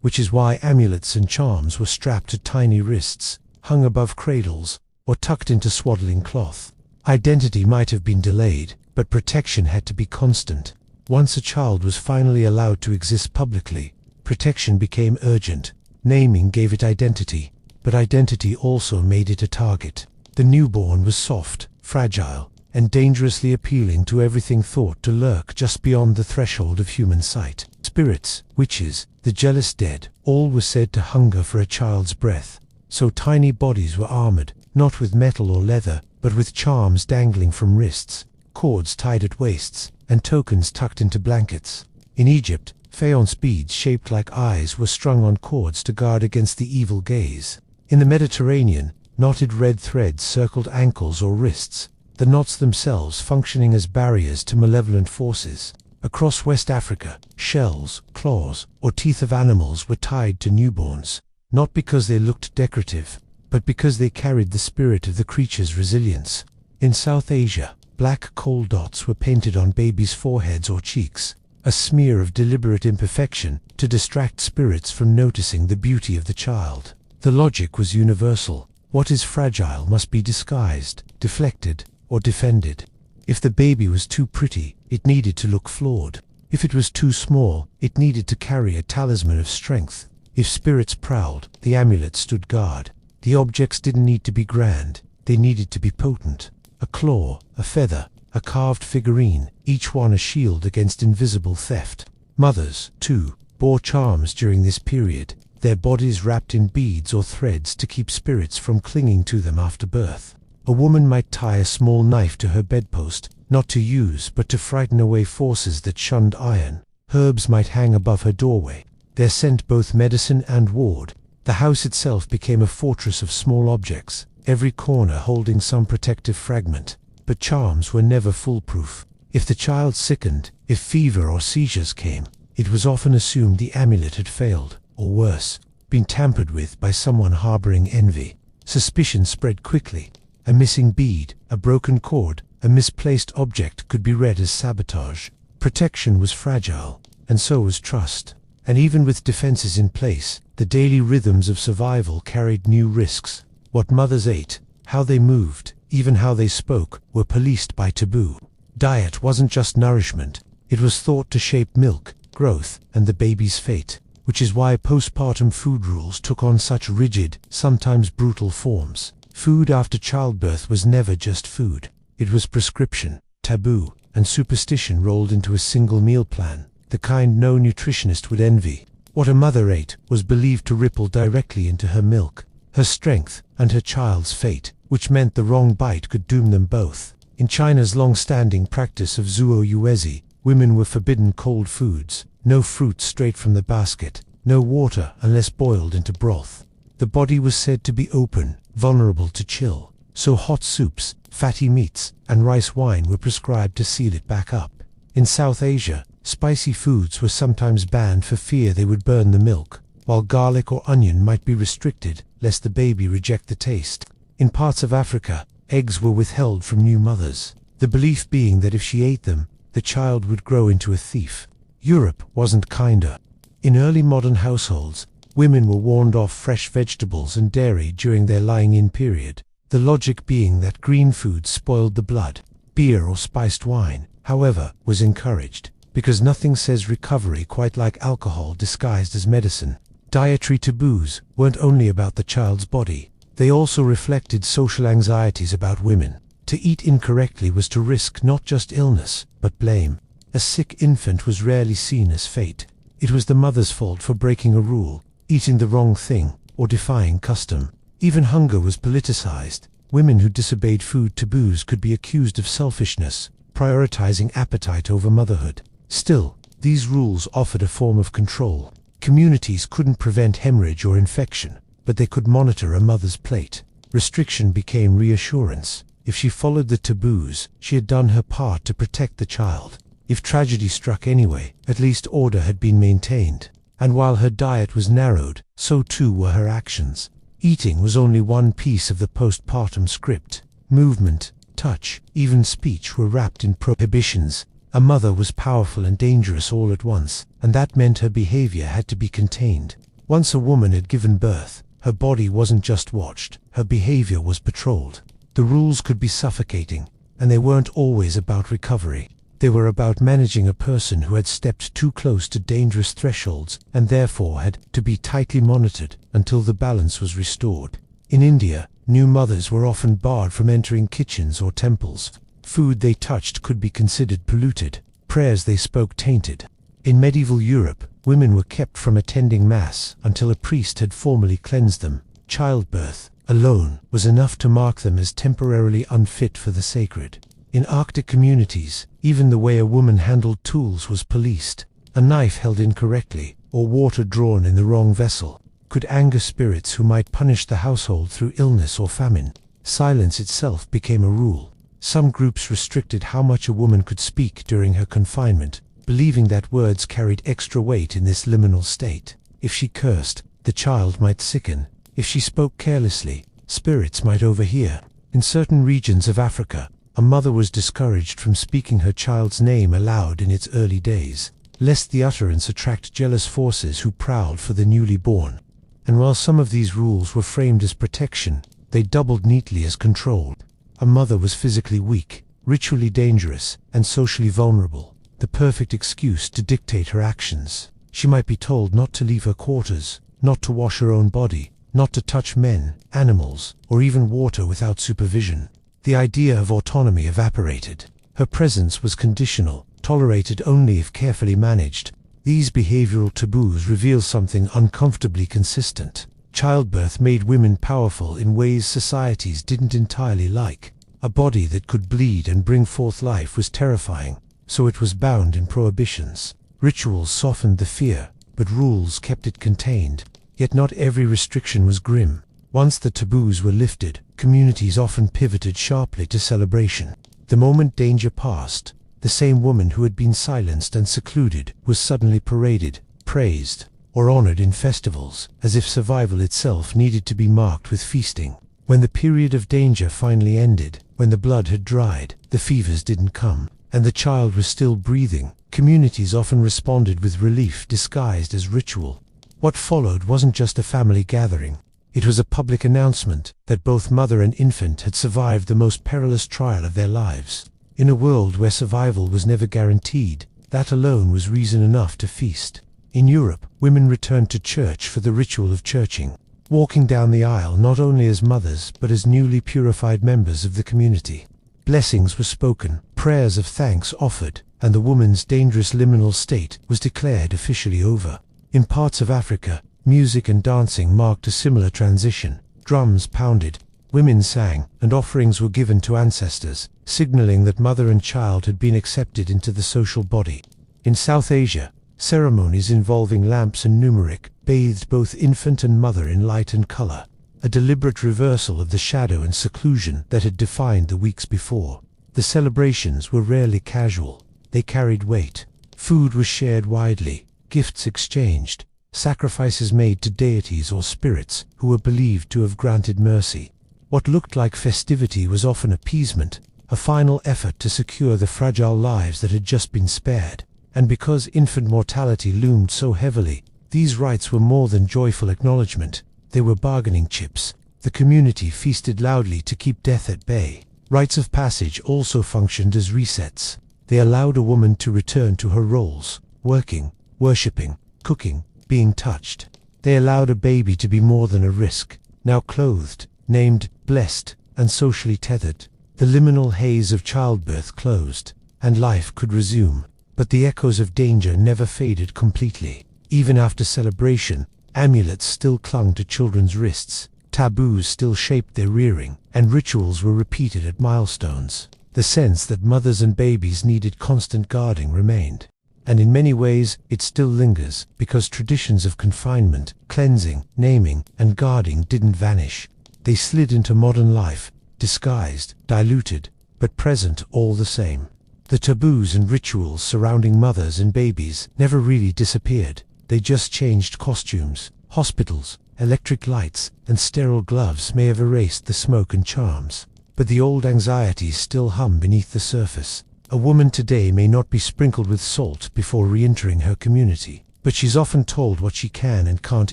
Which is why amulets and charms were strapped to tiny wrists, hung above cradles, or tucked into swaddling cloth. Identity might have been delayed, but protection had to be constant. Once a child was finally allowed to exist publicly, protection became urgent. Naming gave it identity, but identity also made it a target. The newborn was soft, fragile, and dangerously appealing to everything thought to lurk just beyond the threshold of human sight. Spirits, witches, the jealous dead, all were said to hunger for a child's breath. So tiny bodies were armored, not with metal or leather, but with charms dangling from wrists, cords tied at waists, and tokens tucked into blankets. In Egypt, faience beads shaped like eyes were strung on cords to guard against the evil gaze. In the Mediterranean, knotted red threads circled ankles or wrists, the knots themselves functioning as barriers to malevolent forces. Across West Africa, shells, claws, or teeth of animals were tied to newborns, not because they looked decorative, but because they carried the spirit of the creature's resilience. In South Asia, black coal dots were painted on babies' foreheads or cheeks, a smear of deliberate imperfection to distract spirits from noticing the beauty of the child. The logic was universal. What is fragile must be disguised, deflected, or defended. If the baby was too pretty, it needed to look flawed. If it was too small, it needed to carry a talisman of strength. If spirits prowled, the amulet stood guard. The objects didn't need to be grand, they needed to be potent. A claw, a feather, a carved figurine, each one a shield against invisible theft. Mothers, too, bore charms during this period, their bodies wrapped in beads or threads to keep spirits from clinging to them after birth. A woman might tie a small knife to her bedpost, not to use but to frighten away forces that shunned iron. Herbs might hang above her doorway, their scent both medicine and ward. The house itself became a fortress of small objects, every corner holding some protective fragment. But charms were never foolproof. If the child sickened, if fever or seizures came, it was often assumed the amulet had failed, or worse, been tampered with by someone harboring envy. Suspicion spread quickly. A missing bead, a broken cord, a misplaced object could be read as sabotage. Protection was fragile, and so was trust. And even with defenses in place, the daily rhythms of survival carried new risks. What mothers ate, how they moved, even how they spoke, were policed by taboo. Diet wasn't just nourishment, it was thought to shape milk, growth, and the baby's fate, which is why postpartum food rules took on such rigid, sometimes brutal forms. Food after childbirth was never just food. It was prescription, taboo, and superstition rolled into a single meal plan, the kind no nutritionist would envy. What a mother ate was believed to ripple directly into her milk, her strength, and her child's fate, which meant the wrong bite could doom them both. In China's long-standing practice of zuo yuezi, women were forbidden cold foods, no fruit straight from the basket, no water unless boiled into broth. The body was said to be open, vulnerable to chill, so hot soups, fatty meats, and rice wine were prescribed to seal it back up. In South Asia, spicy foods were sometimes banned for fear they would burn the milk, while garlic or onion might be restricted lest the baby reject the taste. In parts of Africa, eggs were withheld from new mothers, the belief being that if she ate them, the child would grow into a thief. Europe wasn't kinder. In early modern households, women were warned off fresh vegetables and dairy during their lying-in period, the logic being that green foods spoiled the blood. Beer or spiced wine, however, was encouraged, because nothing says recovery quite like alcohol disguised as medicine. Dietary taboos weren't only about the child's body, they also reflected social anxieties about women. To eat incorrectly was to risk not just illness, but blame. A sick infant was rarely seen as fate. It was the mother's fault for breaking a rule, eating the wrong thing, or defying custom. Even hunger was politicized. women who disobeyed food taboos could be accused of selfishness, prioritizing appetite over motherhood. Still, these rules offered a form of control. Communities couldn't prevent hemorrhage or infection, but they could monitor a mother's plate. Restriction became reassurance. If she followed the taboos, she had done her part to protect the child. If tragedy struck anyway, at least order had been maintained. And while her diet was narrowed, so too were her actions. Eating was only one piece of the postpartum script. Movement, touch, even speech were wrapped in prohibitions. A mother was powerful and dangerous all at once, and that meant her behavior had to be contained. Once a woman had given birth, her body wasn't just watched, her behavior was patrolled. The rules could be suffocating, and they weren't always about recovery. They were about managing a person who had stepped too close to dangerous thresholds and therefore had to be tightly monitored until the balance was restored. In India, new mothers were often barred from entering kitchens or temples. Food they touched could be considered polluted, prayers they spoke tainted. In medieval Europe, women were kept from attending Mass until a priest had formally cleansed them. Childbirth alone was enough to mark them as temporarily unfit for the sacred. In Arctic communities, even the way a woman handled tools was policed. A knife held incorrectly, or water drawn in the wrong vessel, could anger spirits who might punish the household through illness or famine. Silence itself became a rule. Some groups restricted how much a woman could speak during her confinement, believing that words carried extra weight in this liminal state. If she cursed, the child might sicken. If she spoke carelessly, spirits might overhear. In certain regions of Africa, a mother was discouraged from speaking her child's name aloud in its early days, lest the utterance attract jealous forces who prowled for the newly born. And while some of these rules were framed as protection, they doubled neatly as control. A mother was physically weak, ritually dangerous, and socially vulnerable, the perfect excuse to dictate her actions. She might be told not to leave her quarters, not to wash her own body, not to touch men, animals, or even water without supervision. The idea of autonomy evaporated. Her presence was conditional, tolerated only if carefully managed. These behavioral taboos reveal something uncomfortably consistent. Childbirth made women powerful in ways societies didn't entirely like. A body that could bleed and bring forth life was terrifying, so it was bound in prohibitions. Rituals softened the fear, but rules kept it contained. Yet not every restriction was grim. Once the taboos were lifted, communities often pivoted sharply to celebration. The moment danger passed, the same woman who had been silenced and secluded was suddenly paraded, praised, or honored in festivals, as if survival itself needed to be marked with feasting. When the period of danger finally ended, when the blood had dried, the fevers didn't come, and the child was still breathing, communities often responded with relief disguised as ritual. What followed wasn't just a family gathering. It was a public announcement that both mother and infant had survived the most perilous trial of their lives. In a world where survival was never guaranteed, that alone was reason enough to feast. In Europe, women returned to church for the ritual of churching, walking down the aisle not only as mothers but as newly purified members of the community. Blessings were spoken, prayers of thanks offered, and the woman's dangerous liminal state was declared officially over. In parts of Africa, music and dancing marked a similar transition. Drums pounded, women sang, and offerings were given to ancestors, signaling that mother and child had been accepted into the social body. In South Asia, ceremonies involving lamps and numeric bathed both infant and mother in light and color, a deliberate reversal of the shadow and seclusion that had defined the weeks before. The celebrations were rarely casual. They carried weight. Food was shared widely, gifts exchanged, sacrifices made to deities or spirits who were believed to have granted mercy. What looked like festivity was often appeasement, a final effort to secure the fragile lives that had just been spared. And because infant mortality loomed so heavily, these rites were more than joyful acknowledgement. They were bargaining chips. The community feasted loudly to keep death at bay. Rites of passage also functioned as resets. They allowed a woman to return to her roles, working, worshipping, cooking, being touched. They allowed a baby to be more than a risk, now clothed, named, blessed, and socially tethered. The liminal haze of childbirth closed, and life could resume. But the echoes of danger never faded completely. Even after celebration, amulets still clung to children's wrists, taboos still shaped their rearing, and rituals were repeated at milestones. The sense that mothers and babies needed constant guarding remained. And in many ways, it still lingers, because traditions of confinement, cleansing, naming, and guarding didn't vanish. They slid into modern life, disguised, diluted, but present all the same. The taboos and rituals surrounding mothers and babies never really disappeared. They just changed costumes. Hospitals, electric lights, and sterile gloves may have erased the smoke and charms, but the old anxieties still hum beneath the surface. A woman today may not be sprinkled with salt before re-entering her community, but she's often told what she can and can't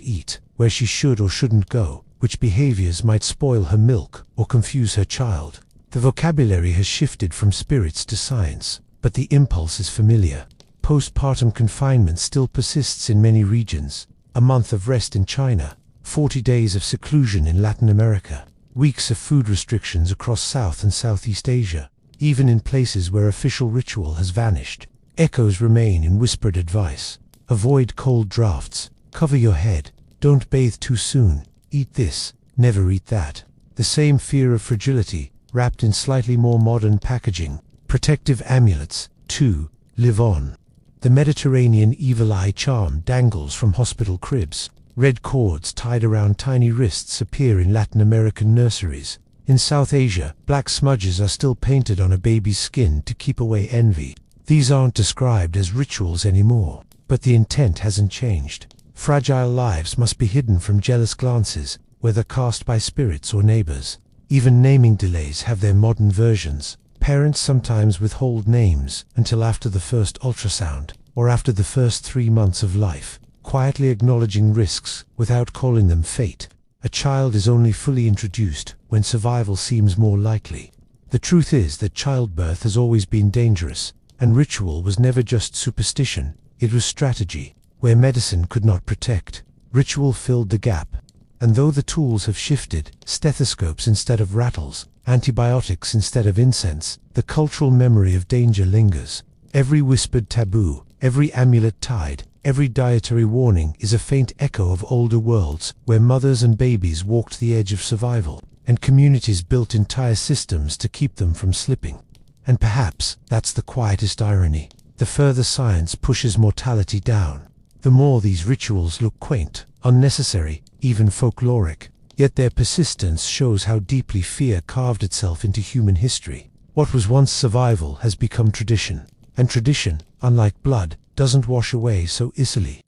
eat, where she should or shouldn't go, which behaviors might spoil her milk or confuse her child. The vocabulary has shifted from spirits to science, but the impulse is familiar. Postpartum confinement still persists in many regions. A month of rest in China, 40 days of seclusion in Latin America, weeks of food restrictions across South and Southeast Asia. Even in places where official ritual has vanished, echoes remain in whispered advice. Avoid cold drafts, cover your head, don't bathe too soon, eat this, never eat that. The same fear of fragility, wrapped in slightly more modern packaging. Protective amulets, too, live on. The Mediterranean evil eye charm dangles from hospital cribs. Red cords tied around tiny wrists appear in Latin American nurseries. In South Asia, black smudges are still painted on a baby's skin to keep away envy. These aren't described as rituals anymore, but the intent hasn't changed. Fragile lives must be hidden from jealous glances, whether cast by spirits or neighbors. Even naming delays have their modern versions. Parents sometimes withhold names until after the first ultrasound, or after the first 3 months of life, quietly acknowledging risks without calling them fate. A child is only fully introduced when survival seems more likely. The truth is that childbirth has always been dangerous, and ritual was never just superstition, it was strategy. Where medicine could not protect, ritual filled the gap. And though the tools have shifted, stethoscopes instead of rattles, antibiotics instead of incense, the cultural memory of danger lingers. Every whispered taboo, every amulet tied, every dietary warning is a faint echo of older worlds where mothers and babies walked the edge of survival, and communities built entire systems to keep them from slipping. And perhaps that's the quietest irony. The further science pushes mortality down, the more these rituals look quaint, unnecessary, even folkloric. Yet their persistence shows how deeply fear carved itself into human history. What was once survival has become tradition, and tradition, unlike blood, doesn't wash away so easily.